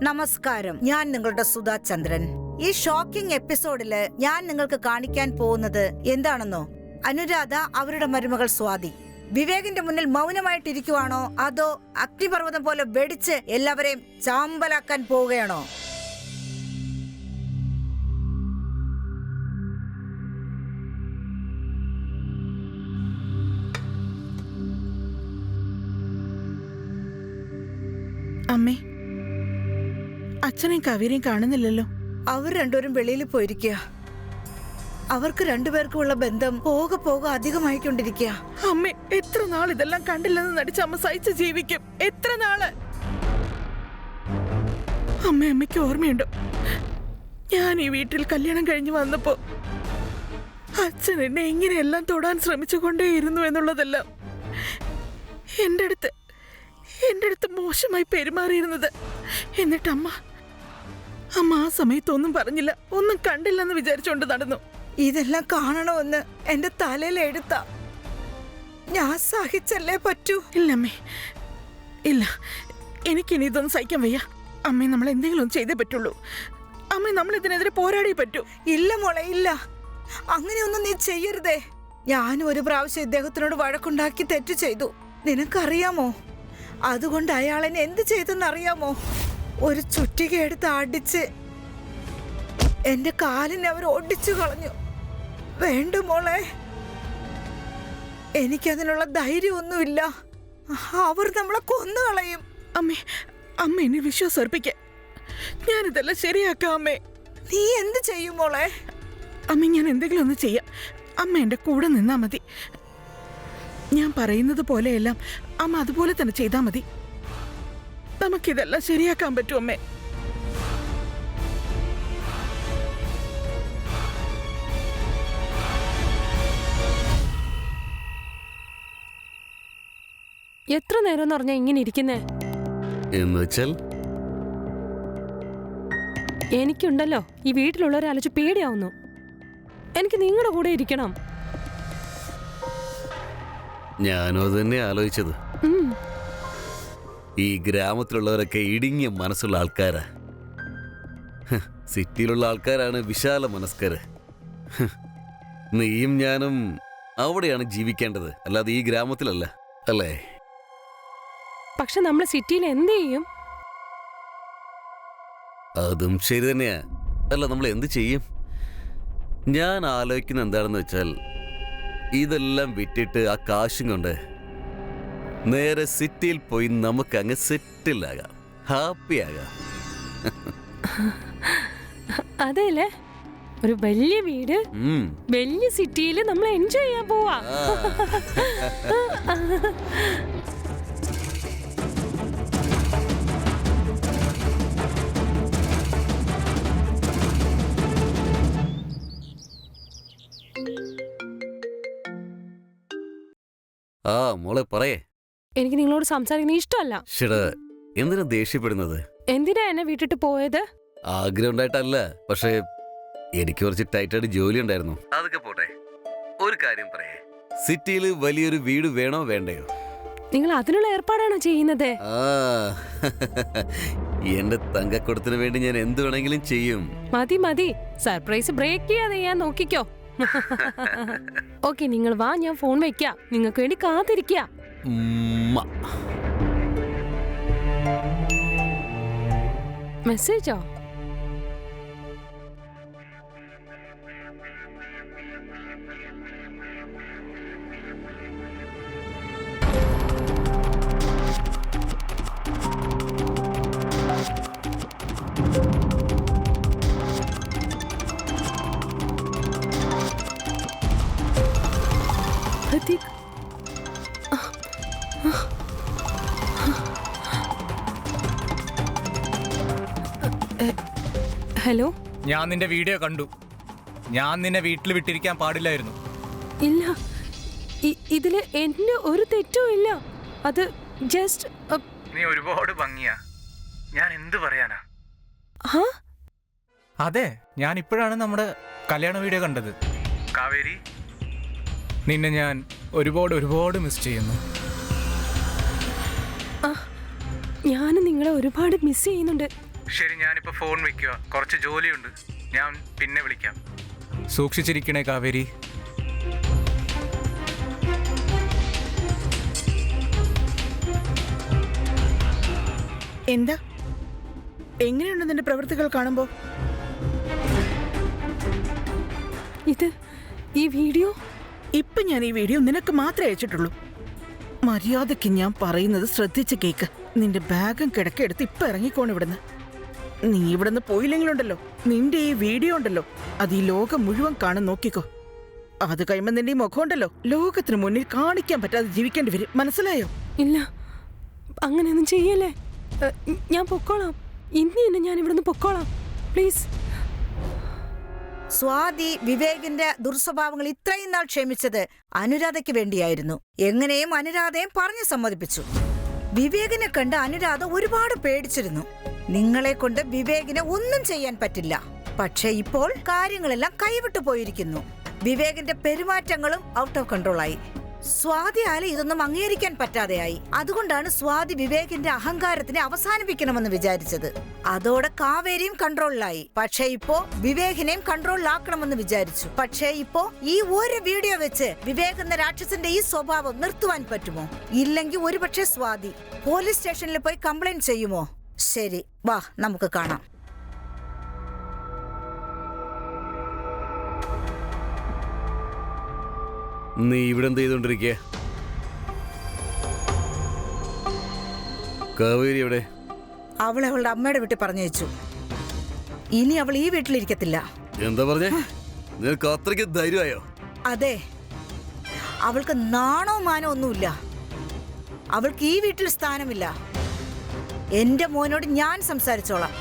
നമസ്കാരം, ഞാൻ നിങ്ങളുടെ സുധാ ചന്ദ്രൻ. ഈ ഷോക്കിംഗ് എപ്പിസോഡില് ഞാൻ നിങ്ങൾക്ക് കാണിക്കാൻ പോകുന്നത് എന്താണെന്നോ? അനുരാധ അവരുടെ മരുമകൾ സ്വാതി വിവേകിന്റെ മുന്നിൽ മൗനമായിട്ടിരിക്കുവാണോ, അതോ അഗ്നിപർവ്വതം പോലെ വെടിച്ച് എല്ലാവരെയും ചാമ്പലാക്കാൻ പോവുകയാണോ? അമ്മേ, അച്ഛനെയും കാവേരിയും കാണുന്നില്ലല്ലോ. അവർ രണ്ടുപേരും വെളിയിൽ പോയിരിക്കുക. അവർക്ക് രണ്ടുപേർക്കുമുള്ള ബന്ധം പോകെ പോകെ അധികമായിക്കൊണ്ടിരിക്കുക. അമ്മേ, എത്ര നാൾ ഇതെല്ലാം കണ്ടില്ലെന്ന് നടിച്ച് അമ്മ സഹിച്ച് ജീവിക്കും? എത്ര നാള്? അമ്മയ്ക്ക് ഓർമ്മയുണ്ടോ, ഞാൻ ഈ വീട്ടിൽ കല്യാണം കഴിഞ്ഞ് വന്നപ്പോ അച്ഛൻ എന്നെ എങ്ങനെയെല്ലാം തൊടാൻ ശ്രമിച്ചുകൊണ്ടേയിരുന്നു എന്നുള്ളതെല്ലാം. എന്റെ അടുത്ത് മോശമായി പെരുമാറിയിരുന്നത്. എന്നിട്ട് അമ്മ ആ സമയത്തൊന്നും പറഞ്ഞില്ല, ഒന്നും കണ്ടില്ലെന്ന് വിചാരിച്ചോണ്ട് നടന്നു. ഇതെല്ലാം കാണണമെന്ന് എന്റെ തലയിൽ എഴുത്താ. ഞാൻ സഹിച്ചല്ലേ പറ്റൂ. ഇല്ലമ്മേ, ഇല്ല, എനിക്കിനി ഇതൊന്നും സഹിക്കാൻ വയ്യ. അമ്മേ, നമ്മൾ എന്തെങ്കിലും ഒന്ന് ചെയ്തേ പറ്റുള്ളൂ. അമ്മേ, നമ്മൾ ഇതിനെതിരെ പോരാടിയേ പറ്റൂ. ഇല്ല മോളെ, ഇല്ല, അങ്ങനെയൊന്നും നീ ചെയ്യരുതേ. ഞാനും ഒരു പ്രാവശ്യം ഇദ്ദേഹത്തിനോട് വഴക്കുണ്ടാക്കി തെറ്റ് ചെയ്തു. നിനക്കറിയാമോ? അതുകൊണ്ട് അയാൾ എന്നെ എന്ത് ചെയ്തെന്നറിയാമോ? ഒരു ചുറ്റിക എടുത്ത് അടിച്ച് എന്റെ കാലിനെ അവർ ഒടിച്ചു കളഞ്ഞു. വേണ്ട മോളെ, എനിക്കതിനുള്ള ധൈര്യമൊന്നുമില്ല. അവർ നമ്മളെ കൊന്നുകളയും. അമ്മ എന്നെ വിശ്വാസം അർപ്പിക്ക. ഞാനിതെല്ലാം ശരിയാക്കാം അമ്മേ. നീ എന്ത് ചെയ്യും മോളെ? അമ്മ, ഞാൻ എന്തെങ്കിലും ഒന്ന് ചെയ്യാം. അമ്മ എന്റെ കൂടെ നിന്നാ മതി. ഞാൻ പറയുന്നത് പോലെയെല്ലാം അമ്മ അതുപോലെ തന്നെ ചെയ്താ മതി. നമുക്കിതെല്ലാം ശരിയാക്കാൻ പറ്റും അമ്മേ. എത്ര നേരം എന്ന് പറഞ്ഞാ ഇങ്ങനെ ഇരിക്കുന്നേ? എന്നുവെച്ചാൽ എനിക്കുണ്ടല്ലോ ഈ വീട്ടിലുള്ളവരെ ആലോചിച്ച് പേടിയാവുന്നു. എനിക്ക് നിങ്ങളുടെ കൂടെ ഇരിക്കണം. ഞാനും അത് തന്നെ ആലോചിച്ചത്. ഉം. ഈ ഗ്രാമത്തിലുള്ളവരൊക്കെ ഇടുങ്ങിയ മനസ്സുള്ള ആൾക്കാരാ. സിറ്റിയിലുള്ള ആൾക്കാരാണ് വിശാല മനസ്കര്. നീയും ഞാനും അവിടെയാണ് ജീവിക്കേണ്ടത്, അല്ലാതെ ഈ ഗ്രാമത്തിലല്ല, അല്ലേ? പക്ഷെ നമ്മൾ സിറ്റിയിൽ എന്ത് ചെയ്യും? അതും ശരി തന്നെയാ. അല്ല, നമ്മൾ എന്ത് ചെയ്യും? ഞാൻ ആലോചിക്കുന്ന എന്താണെന്ന് വെച്ചാൽ, ഇതെല്ലാം വിറ്റിട്ട് ആ കാശും കൊണ്ട് നേരെ സിറ്റിയിൽ പോയി നമുക്ക് അങ്ങ് സെറ്റിലാകാം, ഹാപ്പി ആകാം. അതെല്ലേ, ഒരു വലിയ വീട്, വലിയ സിറ്റിയിൽ നമ്മൾ എൻജോയ് ചെയ്യാൻ പോവാ. ആ മോളെ പറയേ. എനിക്ക് നിങ്ങളോട് സംസാരിക്കുന്നത് ഇഷ്ടമല്ല. ശരി, എന്തിനാ ദേഷ്യപ്പെടുന്നത്? എന്തിനാ എന്നെ വിട്ടിട്ട് പോയത്? ആഗ്രഹം ഉണ്ടായിട്ടല്ല, പക്ഷേ എനിക്ക് കുറച്ച് ടൈറ്റായിട്ട് ജോലി ഉണ്ടായിരുന്നു. അതൊക്കെ പോട്ടെ, ഒരു കാര്യം പറയേ. സിറ്റിയിൽ വലിയൊരു വീട് വേണോ വേണ്ടയോ? നിങ്ങൾ അതിനുള്ള ഏർപ്പാടാണോ ചെയ്യുന്നത്? ആ, എന്റെ തങ്കക്കുടത്തിന് വേണ്ടി ഞാൻ എന്ത് വേണമെങ്കിലും ചെയ്യും. മതി മതി, സർപ്രൈസ് ബ്രേക്ക് ചെയ്യാതെ ഞാൻ നോക്കിക്കോ. ഓക്കെ, നിങ്ങൾ വാ, ഞാൻ ഫോൺ വെക്കാം. നിങ്ങൾക്ക് വേണ്ടി കാത്തിരിക്കുക. മെസ്സേജോ? പ്രതീക്, ഹലോ. ഞാൻ നിന്റെ വീഡിയോ കണ്ടു. ഞാൻ നിന്നെ വീട്ടിൽ വിട്ടിരിക്കാൻ പാടില്ലായിരുന്നു. ഇല്ല, ഇതില് എന്റെ ഒരു തെറ്റും ഇല്ല. അത് ജസ്റ്റ് നീ ഒരുപാട് ഭംഗിയാ. ഞാൻ എന്ത് പറയാനാ? അതെ, ഞാൻ ഇപ്പോഴാണ് നമ്മുടെ കല്യാണ വീഡിയോ കണ്ടത്. കാവേരി, നിന്നെ ഞാൻ ഒരുപാട് ഒരുപാട് മിസ് ചെയ്യുന്നു. ഞാൻ നിങ്ങളെ ഒരുപാട് മിസ് ചെയ്യുന്നുണ്ട്. ശരി, ഞാനിപ്പോ ഫോൺ വെക്കുക, കുറച്ച് ജോലിയുണ്ട്. ഞാൻ പിന്നെ വിളിക്കാം. സൂക്ഷിച്ചിരിക്കണേ കാവേരി. എന്താ, എങ്ങനെയുണ്ട് നിന്റെ പ്രവൃത്തികൾ കാണുമ്പോ? ഈ വീഡിയോ ഇപ്പൊ ഞാൻ ഈ വീഡിയോ നിനക്ക് മാത്രമേ അയച്ചിട്ടുള്ളൂ. മര്യാദയ്ക്ക് ഞാൻ പറയുന്നത് ശ്രദ്ധിച്ച് കേക്ക്. നിന്റെ ബാഗും കിടക്കെടുത്ത് ഇപ്പൊ ഇറങ്ങിക്കോണം ഇവിടുന്ന്. നീ ഇവിടുന്ന് പോയില്ലെങ്കിലുണ്ടല്ലോ, നിന്റെ ഈ വീഡിയോ ഉണ്ടല്ലോ, അത് ഈ ലോകം മുഴുവൻ കാണാൻ നോക്കിക്കോ. അത് കഴിയുമ്പോൾ നിന്റെ ഈ മുഖം ഉണ്ടല്ലോ, ലോകത്തിന് മുന്നിൽ കാണിക്കാൻ പറ്റാതെ ജീവിക്കേണ്ടി വരും. മനസ്സിലായോ? ഇല്ല, അങ്ങനെയൊന്നും ചെയ്യല്ലേ. ഞാൻ പൊക്കോളാം. ഇന്ന് തന്നെ ഞാൻ ഇവിടുന്ന് പൊക്കോളാം, പ്ലീസ്. സ്വാതി വിവേകിന്റെ ദുർസ്വഭാവങ്ങൾ ഇത്രയും നാൾ ക്ഷമിച്ചത് അനുരാധയ്ക്ക് വേണ്ടിയായിരുന്നു. എങ്ങനെയും അനുരാധയും പറഞ്ഞു സമ്മതിപ്പിച്ചു. വിവേകിനെ കണ്ട് അനുരാധ ഒരുപാട് പേടിച്ചിരുന്നു. നിങ്ങളെ കൊണ്ട് വിവേകിനെ ഒന്നും ചെയ്യാൻ പറ്റില്ല. പക്ഷെ ഇപ്പോൾ കാര്യങ്ങളെല്ലാം കൈവിട്ടു പോയിരിക്കുന്നു. വിവേകിന്റെ പെരുമാറ്റങ്ങളും ഔട്ട് ഓഫ് കൺട്രോൾ ആയി. സ്വാതി ആലെ ഇതൊന്നും അംഗീകരിക്കാൻ പറ്റാതെയായി. അതുകൊണ്ടാണ് സ്വാതി വിവേകിന്റെ അഹങ്കാരത്തിനെ അവസാനിപ്പിക്കണമെന്ന് വിചാരിച്ചത്. അതോടെ കാവേരിയും കൺട്രോളിലായി. പക്ഷെ ഇപ്പോ വിവേകിനെയും കൺട്രോളിലാക്കണമെന്ന് വിചാരിച്ചു. പക്ഷെ ഇപ്പോ ഈ ഒരു വീഡിയോ വെച്ച് വിവേക് എന്ന രാക്ഷസന്റെ ഈ സ്വഭാവം നിർത്തുവാൻ പറ്റുമോ? ഇല്ലെങ്കിൽ ഒരുപക്ഷെ സ്വാതി പോലീസ് സ്റ്റേഷനിൽ പോയി കംപ്ലൈന്റ് ചെയ്യുമോ? ശരി, വാ നമുക്ക് കാണാം. നീ ഇവിടെ എന്ത് ചെയ്തോണ്ടിരിക്കേ? കാവേരി എവിടെ? അവളെ അവളുടെ അമ്മയുടെ വീട്ടിൽ പറഞ്ഞയച്ചു. ഇനി അവൾ ഈ വീട്ടിലിരിക്കത്തില്ല. എന്താ പറഞ്ഞേ? നിനക്ക് അത്രയ്ക്ക് ധൈര്യമായോ? അതെ, അവൾക്ക് നാണോ മാനോ ഒന്നുമില്ല. അവൾക്ക് ഈ വീട്ടിൽ സ്ഥാനമില്ല. എന്റെ മോനോട് ഞാൻ സംസാരിച്ചോളാം.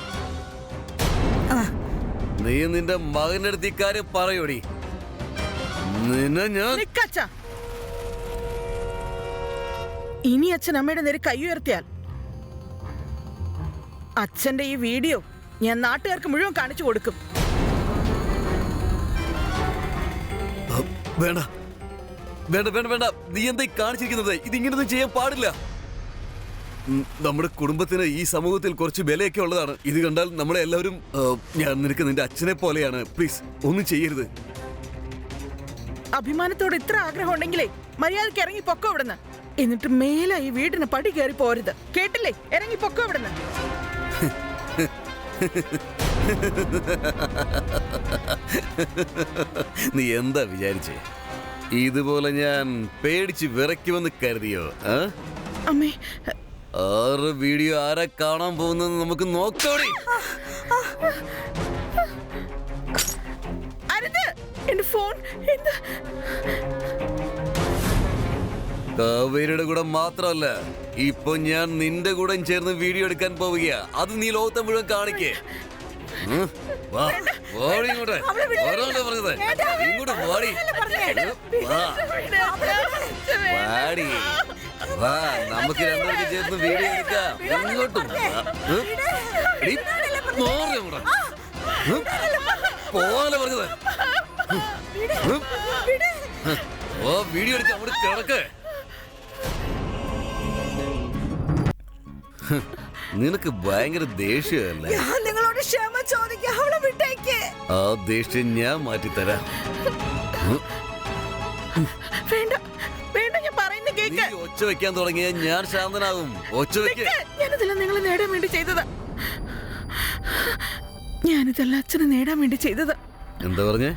നീ നിന്റെ മകന്റെ അടുത്ത് ഇക്കാര്യം പറയോടി. നിന്നെ ഞാൻ ഇനി അച്ഛൻ അമ്മയുടെ നേരെ കൈ ഉയർത്തിയാൽ അച്ഛന്റെ ഈ വീഡിയോ ഞാൻ നാട്ടുകാർക്ക് മുഴുവൻ കാണിച്ചു കൊടുക്കും. വേണ്ട വേണ്ട വേണ്ട വേണ്ട, നീ എന്താ കാണിച്ചിരിക്കുന്നത്? ഇതിങ്ങനൊന്നും ചെയ്യാൻ പാടില്ല. നമ്മുടെ കുടുംബത്തിന് ഈ സമൂഹത്തിൽ കുറച്ച് വിലയൊക്കെ ഉള്ളതാണ്. ഇത് കണ്ടാൽ നമ്മളെ എല്ലാവരും ഞാൻ നിനക്ക് നിന്റെ അച്ഛനെ പോലെയാണ്. പ്ലീസ് ഒന്നും ചെയ്യരുത്. അഭിമാനത്തോട് ഇത്ര ആഗ്രഹം ഉണ്ടെങ്കിലേ മര്യാദക്ക് ഇറങ്ങി പൊക്കോ ഇവിടുന്ന്. എന്നിട്ട് മേലെ ഈ വീടിന് പടി കയറി പോരുത്, കേട്ടില്ലേ? ഇറങ്ങി പൊക്കോ ഇവിടുന്ന്. നീ എന്താ വിചാരിച്ചേ? ഇതുപോലെ ഞാൻ പേടിച്ച് വിറയ്ക്കുമെന്ന് കരുതിയോ? അമ്മേ, ആറ് വീഡിയോ ആരാ കാണാൻ പോകുന്നത് നമുക്ക് നോക്കോടി. അരുത്, എന്റെ ഫോൺ. എന്താ? കാവേരിയുടെ കൂടെ മാത്രമല്ല, ഇപ്പൊ ഞാൻ നിന്റെ കൂടെ ചേർന്ന് വീഡിയോ എടുക്കാൻ പോവുകയാ. അത് നീ ലോകത്തെ മുഴുവൻ കാണിക്കേ. ഇങ്ങോട്ട് പറഞ്ഞത് ഇങ്ങോട്ട് വാടി വാടി വാ, നമുക്ക് രണ്ടുപേർക്ക് ചേർന്ന് വീഡിയോ എടുക്കാം. ഇങ്ങോട്ടും പോവാനല്ലേ പറഞ്ഞത്? ഓ, വീഡിയോ എടുക്കാം. അവിടെ കിടക്ക്. നിനക്ക് ഭയങ്കര ദേഷ്യമല്ലേ? ഞാൻ നിങ്ങളോട് ക്ഷമ ചോദിക്കാം, അവളെ വിട്ടേക്ക്. ആ ദേഷ്യം ഞാൻ മാറ്റിത്തരാം. വേണ്ട വേണ്ട, ഞാൻ പറയുന്ന കേക്ക്. നീ ഒച്ച വെക്കാൻ തുടങ്ങിയ ഞാൻ ശാന്തനാകും. ഒച്ച വെക്ക്. ഞാനിതെല്ലാം നിങ്ങളെ നേടാൻ വേണ്ടി ചെയ്തതാ. ഞാനിതെല്ലാം അച്ഛനെ നേടാൻ വേണ്ടി ചെയ്തതാ. എന്താ പറഞ്ഞേ?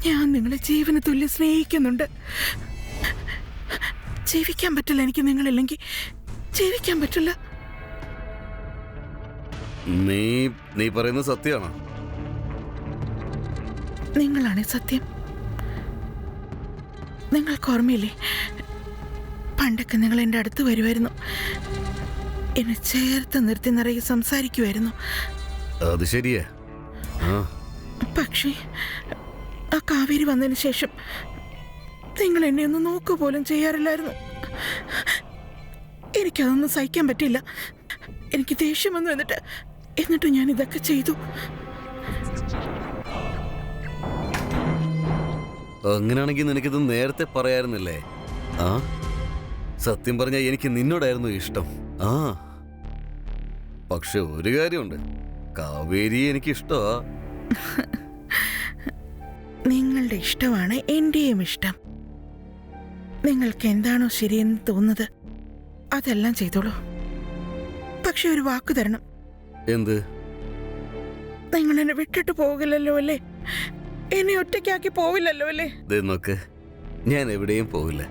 ഞാൻ നിങ്ങളെ ജീവന തുല്യം സ്നേഹിക്കുന്നുണ്ട്. ജീവിക്കാൻ പറ്റില്ല എനിക്ക് നിങ്ങളില്ലെങ്കിൽ. ജീവിക്കാൻ പറ്റില്ല. നീ പറയുന്നത് സത്യമാണോ? നിങ്ങളാണ് സത്യം. നിങ്ങൾക്ക് ഓർമ്മയില്ലേ, പണ്ടൊക്കെ നിങ്ങൾ എൻ്റെ അടുത്ത് വരുമായിരുന്നു, എന്നെ ചേർത്ത് നിർത്തി നിറയെ സംസാരിക്കുമായിരുന്നു. അത് ശരിയാ. പക്ഷേ ആ കാവേരി വന്നതിന് ശേഷം നിങ്ങൾ എന്നെ ഒന്ന് നോക്കുക പോലും ചെയ്യാറില്ലായിരുന്നു. എനിക്കതൊന്നും സഹിക്കാൻ പറ്റില്ല. എനിക്ക് ദേഷ്യം വന്നു. എന്നിട്ട് ഞാൻ ഇതൊക്കെ ചെയ്തു. അങ്ങനെയാണെങ്കിൽ നിനക്കിത് നേരത്തെ പറയാറുന്നില്ലേ? സത്യം പറഞ്ഞാൽ എനിക്ക് നിന്നോടായിരുന്നു ഇഷ്ടം. പക്ഷെ ഒരു കാര്യമുണ്ട്, കാവേരി എനിക്ക് ഇഷ്ടമാ. നിങ്ങളുടെ ഇഷ്ടമാണ് എന്റെയും ഇഷ്ടം. നിങ്ങൾക്ക് എന്താണോ ശരിയെന്ന് തോന്നുന്നത് അതെല്ലാം ചെയ്തോളൂ. പക്ഷെ ഒരു വാക്ക് തരണം. എന്ത്? നിങ്ങൾ എന്നെ വിട്ടിട്ട് പോകില്ലല്ലോ അല്ലേ? എന്നെ ഒറ്റയ്ക്കാക്കി പോവില്ലല്ലോ അല്ലേ? നോക്ക്, ഞാൻ എവിടെയും പോവില്ല.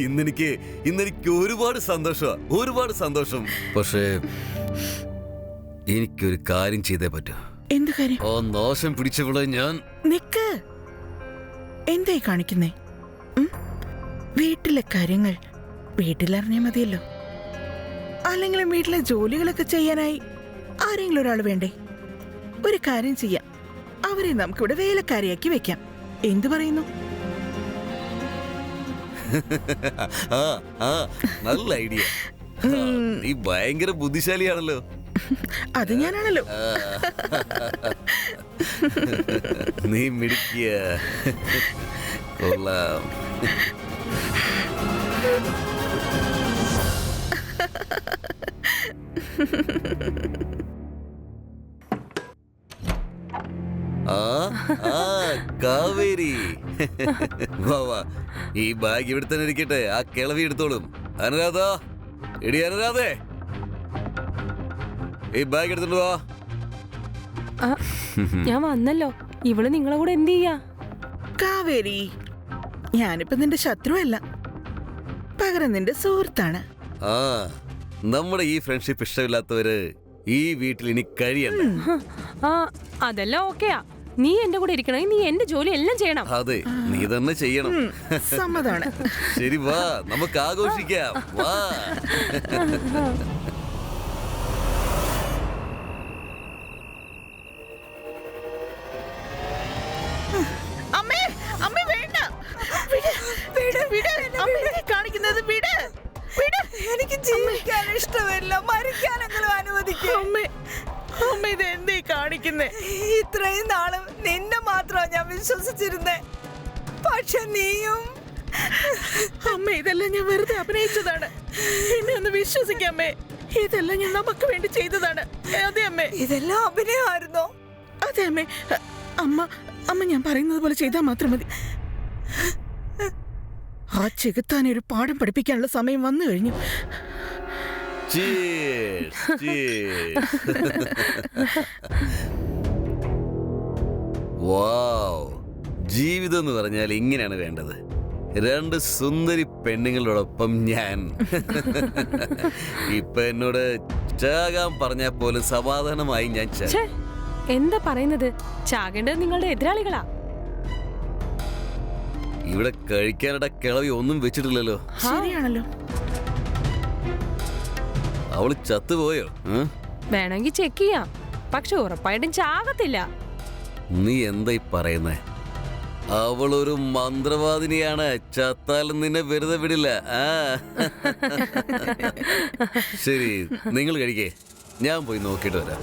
ഇന്നെനിക്ക് ഒരുപാട് സന്തോഷം. പക്ഷേ എനിക്കൊരു കാര്യം ചെയ്തേ പറ്റൂ. എന്ത് കാര്യം? ഓ, നാശം പിടിച്ചവളെ ഞാൻ. നിക്ക്, എന്തായി കാണിക്കുന്നേ? വീട്ടിലെ കാര്യങ്ങൾ വീട്ടിലറിഞ്ഞാൽ മതിയല്ലോ. അല്ലെങ്കിൽ വീട്ടിലെ ജോലികളൊക്കെ ചെയ്യാനായി ആരെങ്കിലും ഒരാൾ വേണ്ടേ? ഒരു കാര്യം ചെയ്യാം, അവരെ നമുക്കിവിടെ വേലക്കാരിയാക്കി വെക്കാം. എന്തു പറയുന്നു? നല്ല ഐഡിയ. നീ ഭയങ്കര ബുദ്ധിശാലിയാണല്ലോ. അത് ഞാനാണല്ലോ. നീ മിടുക്കിയ. കൊള്ളാം. കാവേരി, വാ, ഈ ബാഗ് ഇവിടെ തന്നെ ഇരിക്കട്ടെ. ആ കിളവി എടുത്തോളും. അനുരാധ, എടി അനുരാധേ, ഈ ബാഗ് എടുത്തോണ്ട് വാ. ഞാൻ വന്നല്ലോ. ഇവള് നിങ്ങളെ കൂടെ എന്ത് ചെയ്യാ? കാവേരി, ഞാനിപ്പോ നിന്റെ ശത്രുവല്ല, പകരം നിന്റെ സുഹൃത്താണ്. നമ്മുടെ ഈ ഫ്രണ്ട്ഷിപ്പ് ഇഷ്ടമില്ലാത്തവര് ഈ വീട്ടിൽ ഇനി കഴിയണ്ട. അതെല്ലാം ഓക്കെയാ. നീ എന്റെ കൂടെ ഇരിക്കണമെങ്കിൽ നീ എന്റെ ജോലി എല്ലാം ചെയ്യണം. അതെ, നീ തന്നെ ചെയ്യണം. സമ്മതാണ്. ശരി, വാ, നമുക്ക് ആഘോഷിക്കാം. വാ. അമ്മേ, അമ്മേ വേണ്ട. വിട്. അമ്മ എന്തേ കാണിക്കുന്നത്? വിട്, വിട്. എനിക്ക് ജീവിക്കാൻ ഇഷ്ടമില്ല, മരിക്കാനെങ്കിലും അനുവദിക്കും. അമ്മ ഇത് എന്തേ കാണിക്കുന്നേ? ഇത്രയും നാളും നിന്നെ മാത്രമാണ് ഞാൻ വിശ്വസിച്ചിരുന്നേ. പക്ഷെ നീയും. അമ്മ ഇതെല്ലാം ഞാൻ വെറുതെ അഭിനയിച്ചതാണ്. എന്നെ ഒന്ന് വിശ്വസിക്കാമേ. ഇതെല്ലാം ഞാൻ നമുക്ക് വേണ്ടി ചെയ്തതാണ്. അതെ അമ്മേ. ഇതെല്ലാം അഭിനയമായിരുന്നോ? അതെ അമ്മേ. അമ്മ ഞാൻ പറയുന്നത് പോലെ ചെയ്താൽ മാത്രം മതി. ആ ചെകുത്താനെ ഒരു പാഠം പഠിപ്പിക്കാനുള്ള സമയം വന്നു കഴിഞ്ഞു. Cheers, cheers. Wow. ജീവിതം എന്ന് പറഞ്ഞാൽ ഇങ്ങനെയാണ് വേണ്ടത്. 2 സുന്ദരി പെണ്ണുങ്ങളോടൊപ്പം ഞാൻ. ഇപ്പൊ എന്നോട് ചാകാൻ പറഞ്ഞാൽ പോലും സമാധാനമായി ഞാൻ ഛേ, എന്താ പറയുന്നത്? ചാകേണ്ടത് നിങ്ങളുടെ എതിരാളികളാ. ഇവിടെ കഴിക്കാനിട കിളവി ഒന്നും വെച്ചിട്ടില്ലല്ലോ. ശരിയാണല്ലോ. അവള് ചത്തുപോയോ? വേണമെങ്കിൽ ചെക്ക് ചെയ്യാം, പക്ഷെ ഉറപ്പായിട്ടും ചാകത്തില്ല. നീ എന്തായി പറയുന്നേ? അവളൊരു മന്ത്രവാദിനിയാണ്. ചത്താലും നിന്നെ വെറുതെ വിടില്ല. ശരി, നിങ്ങൾ കഴിക്കേ, ഞാൻ പോയി നോക്കിയിട്ട് വരാം.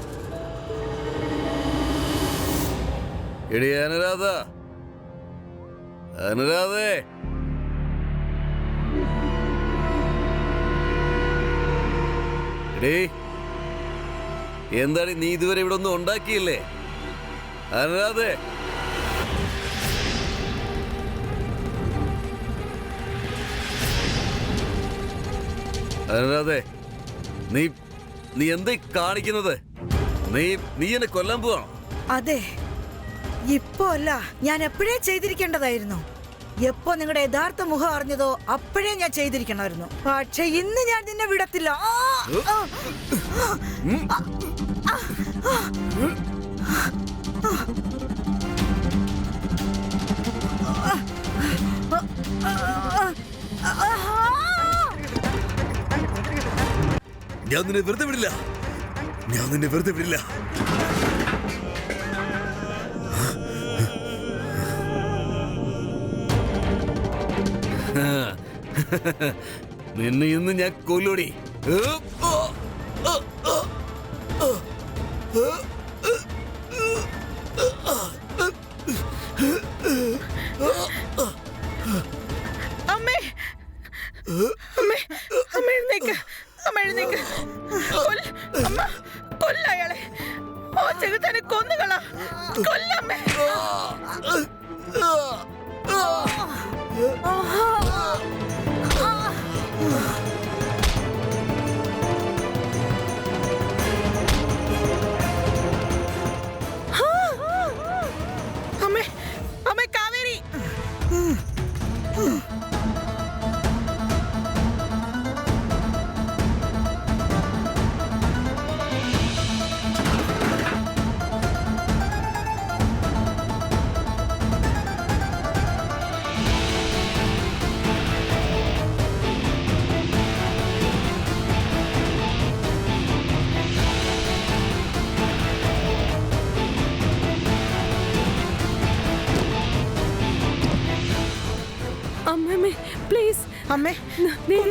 എടി അനുരാധ, അനുരാധേ, എടീ, എന്താണ് നീ ഇതുവരെ ഇവിടെ ഒന്നും ഉണ്ടാക്കിയില്ലേ? അനുരാധേ, അനുരാധേ, നീ നീ എന്താ കാണിക്കുന്നത്? നീ എന്നെ കൊല്ലാൻ പോവാണോ? അതെ, ഇപ്പോ അല്ല, ഞാൻ എപ്പോഴേ ചെയ്തിരിക്കേണ്ടതായിരുന്നു. എപ്പോ നിങ്ങളുടെ യഥാർത്ഥ മുഖം അറിഞ്ഞതോ അപ്പോഴേ ഞാൻ ചെയ്തിരിക്കണമായിരുന്നു. പക്ഷെ ഇന്ന് ഞാൻ നിന്നെ വിടത്തില്ല. ഞാൻ നിന്നെ വെറുതെ വിടില്ല. ഞാൻ നിന്നെ വെറുതെ വിടില്ല. നിന്നെ ഇന്ന് ഞാൻ കൊല്ലൂടി. അമ്മേ, അമ്മേ, അമ്മ എഴുന്നേക്ക്, അമ്മ എഴുന്നേക്ക്. അമ്മ കൊല്ല അയാളെ. ആ ചെകുത്താനെ കൊന്നുകളാ. കൊല്ലമ്മേ. അമ്മേ, അമ്മേ, കാവേരി. അമ്മേ പ്ലീസ്. അമ്മേ,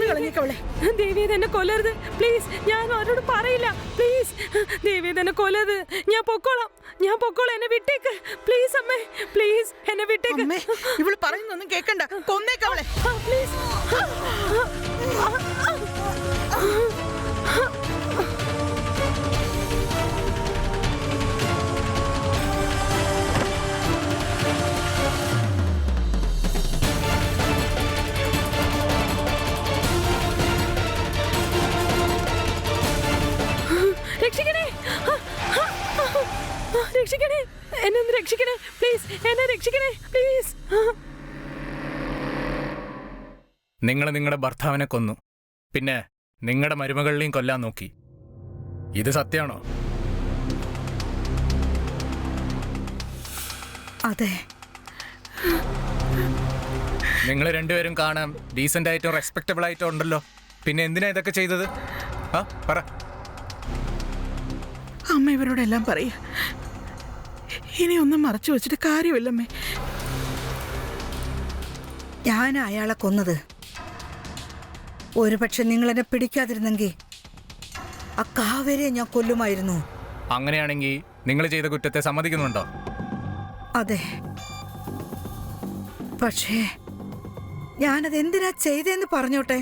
കളഞ്ഞേക്കവളെ. ദേവി തന്നെ കൊല്ലരുത് പ്ലീസ്. ഞാൻ അവരോട് പറയില്ല പ്ലീസ്. ദേവി തന്നെ കൊല്ലരുത്. ഞാൻ പൊക്കോളാം. എന്നെ വിട്ടേക്ക് പ്ലീസ്. അമ്മേ പ്ലീസ്, എന്നെ വിട്ടേക്ക്. അമ്മേ, ഇവള് പറയുന്നൊന്നും കേക്കണ്ട. കൊന്നേക്കവളെ പ്ലീസ്. രക്ഷിക്കണേ, രക്ഷിക്കണേ, എന്നെ ഒന്ന് രക്ഷിക്കണേ പ്ലീസ്. എന്നെ രക്ഷിക്കണേ പ്ലീസ്. നിങ്ങൾ നിങ്ങളുടെ ഭർത്താവിനെ കൊന്നു, പിന്നെ നിങ്ങളുടെ മരുമകളിലെയും കൊല്ലാൻ നോക്കി. ഇത് സത്യമാണോ? അതെ. നിങ്ങൾ രണ്ടുപേരും കാണാൻ ഡീസന്റ് ആയിട്ടോ റെസ്പെക്റ്റബിൾ ആയിട്ടോ ഉണ്ടല്ലോ. പിന്നെ എന്തിനാ ഇതൊക്കെ ചെയ്തത്? പറ. അമ്മ ഇവരോടെല്ലാം പറയാ. ഇനി ഒന്നും മറച്ചു വെച്ചിട്ട് കാര്യമില്ലമ്മേ. ഞാൻ അയാളെ കൊന്നത്. ഒരുപക്ഷെ നിങ്ങൾ എന്നെ പിടിക്കാതിരുന്നെങ്കിൽ ആ കാവേരിയെ ഞാൻ കൊല്ലുമായിരുന്നു. അങ്ങനെയാണെങ്കിൽ നിങ്ങൾ ചെയ്ത കുറ്റത്തെ സമ്മതിക്കുന്നുണ്ടോ? അതെ, പക്ഷേ ഞാനത് എന്തിനാ ചെയ്തേന്ന് പറഞ്ഞോട്ടെ.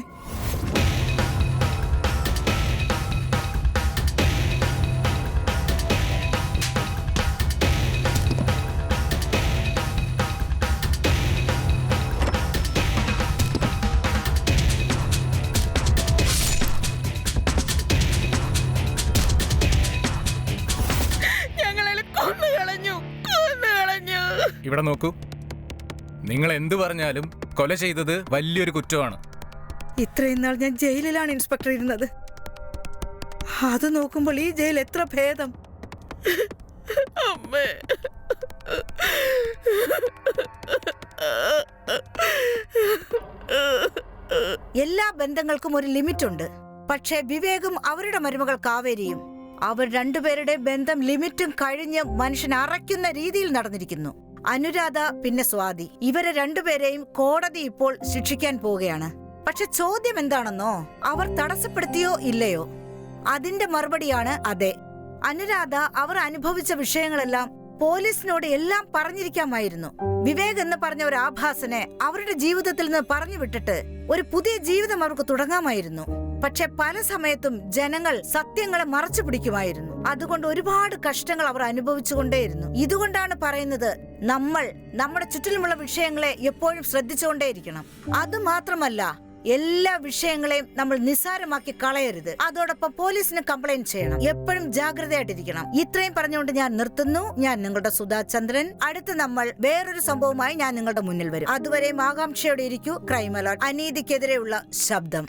ഇവിടെ നോക്കൂ, നിങ്ങൾ എന്തു പറഞ്ഞാലും കൊല ചെയ്തത് വലിയൊരു കുറ്റമാണ്. ഇത്രയും നാൾ ഞാൻ ജയിലിലാണ് ഇൻസ്പെക്ടർ ഇരുന്നത്. അത് നോക്കുമ്പോൾ ഈ ജയിൽ എത്ര ഭേദം. അമ്മേ, എല്ലാ ബന്ധങ്ങൾക്കും ഒരു ലിമിറ്റ് ഉണ്ട്. പക്ഷേ വിവേകും അവരുടെ മരുമകൾ കാവേരിയും, അവർ രണ്ടുപേരുടെ ബന്ധം ലിമിറ്റും കഴിഞ്ഞ് മനുഷ്യൻ അറയ്ക്കുന്ന രീതിയിൽ നടന്നിരിക്കുന്നു. അനുരാധ പിന്നെ സ്വാതി, ഇവരെ രണ്ടുപേരെയും കോടതി ഇപ്പോൾ ശിക്ഷിക്കാൻ പോവുകയാണ്. പക്ഷെ ചോദ്യം എന്താണെന്നോ, അവർ തടസ്സപ്പെടുത്തിയോ ഇല്ലയോ? അതിന്റെ മറുപടിയാണ് അതെ. അനുരാധ അവർ അനുഭവിച്ച വിഷയങ്ങളെല്ലാം പോലീസിനോട് എല്ലാം പറഞ്ഞിരിക്കാമായിരുന്നു. വിവേക് എന്ന് പറഞ്ഞ ഒരു ആഭാസനെ അവരുടെ ജീവിതത്തിൽ നിന്ന് പറഞ്ഞു വിട്ടിട്ട് ഒരു പുതിയ ജീവിതം അവർക്ക് തുടങ്ങാമായിരുന്നു. പക്ഷെ പല സമയത്തും ജനങ്ങൾ സത്യങ്ങളെ മറച്ചു പിടിക്കുമായിരുന്നു. അതുകൊണ്ട് ഒരുപാട് കഷ്ടങ്ങൾ അവർ അനുഭവിച്ചുകൊണ്ടേയിരുന്നു. ഇതുകൊണ്ടാണ് പറയുന്നത്, നമ്മൾ നമ്മുടെ ചുറ്റിലുമുള്ള വിഷയങ്ങളെ എപ്പോഴും ശ്രദ്ധിച്ചുകൊണ്ടേയിരിക്കണം. അതുമാത്രമല്ല, എല്ലാ വിഷയങ്ങളെയും നമ്മൾ നിസ്സാരമാക്കി കളയരുത്. അതോടൊപ്പം പോലീസിന് കംപ്ലൈന്റ് ചെയ്യണം. എപ്പോഴും ജാഗ്രതയായിട്ടിരിക്കണം. ഇത്രയും പറഞ്ഞുകൊണ്ട് ഞാൻ നിർത്തുന്നു. ഞാൻ നിങ്ങളുടെ സുധാ ചന്ദ്രൻ. അടുത്ത് നമ്മൾ വേറൊരു സംഭവമായി ഞാൻ നിങ്ങളുടെ മുന്നിൽ വരും. അതുവരെയും ആകാംക്ഷയോടെ ഇരിക്കൂ. ക്രൈം അലേർട്ട്, അനീതിക്കെതിരെയുള്ള ശബ്ദം.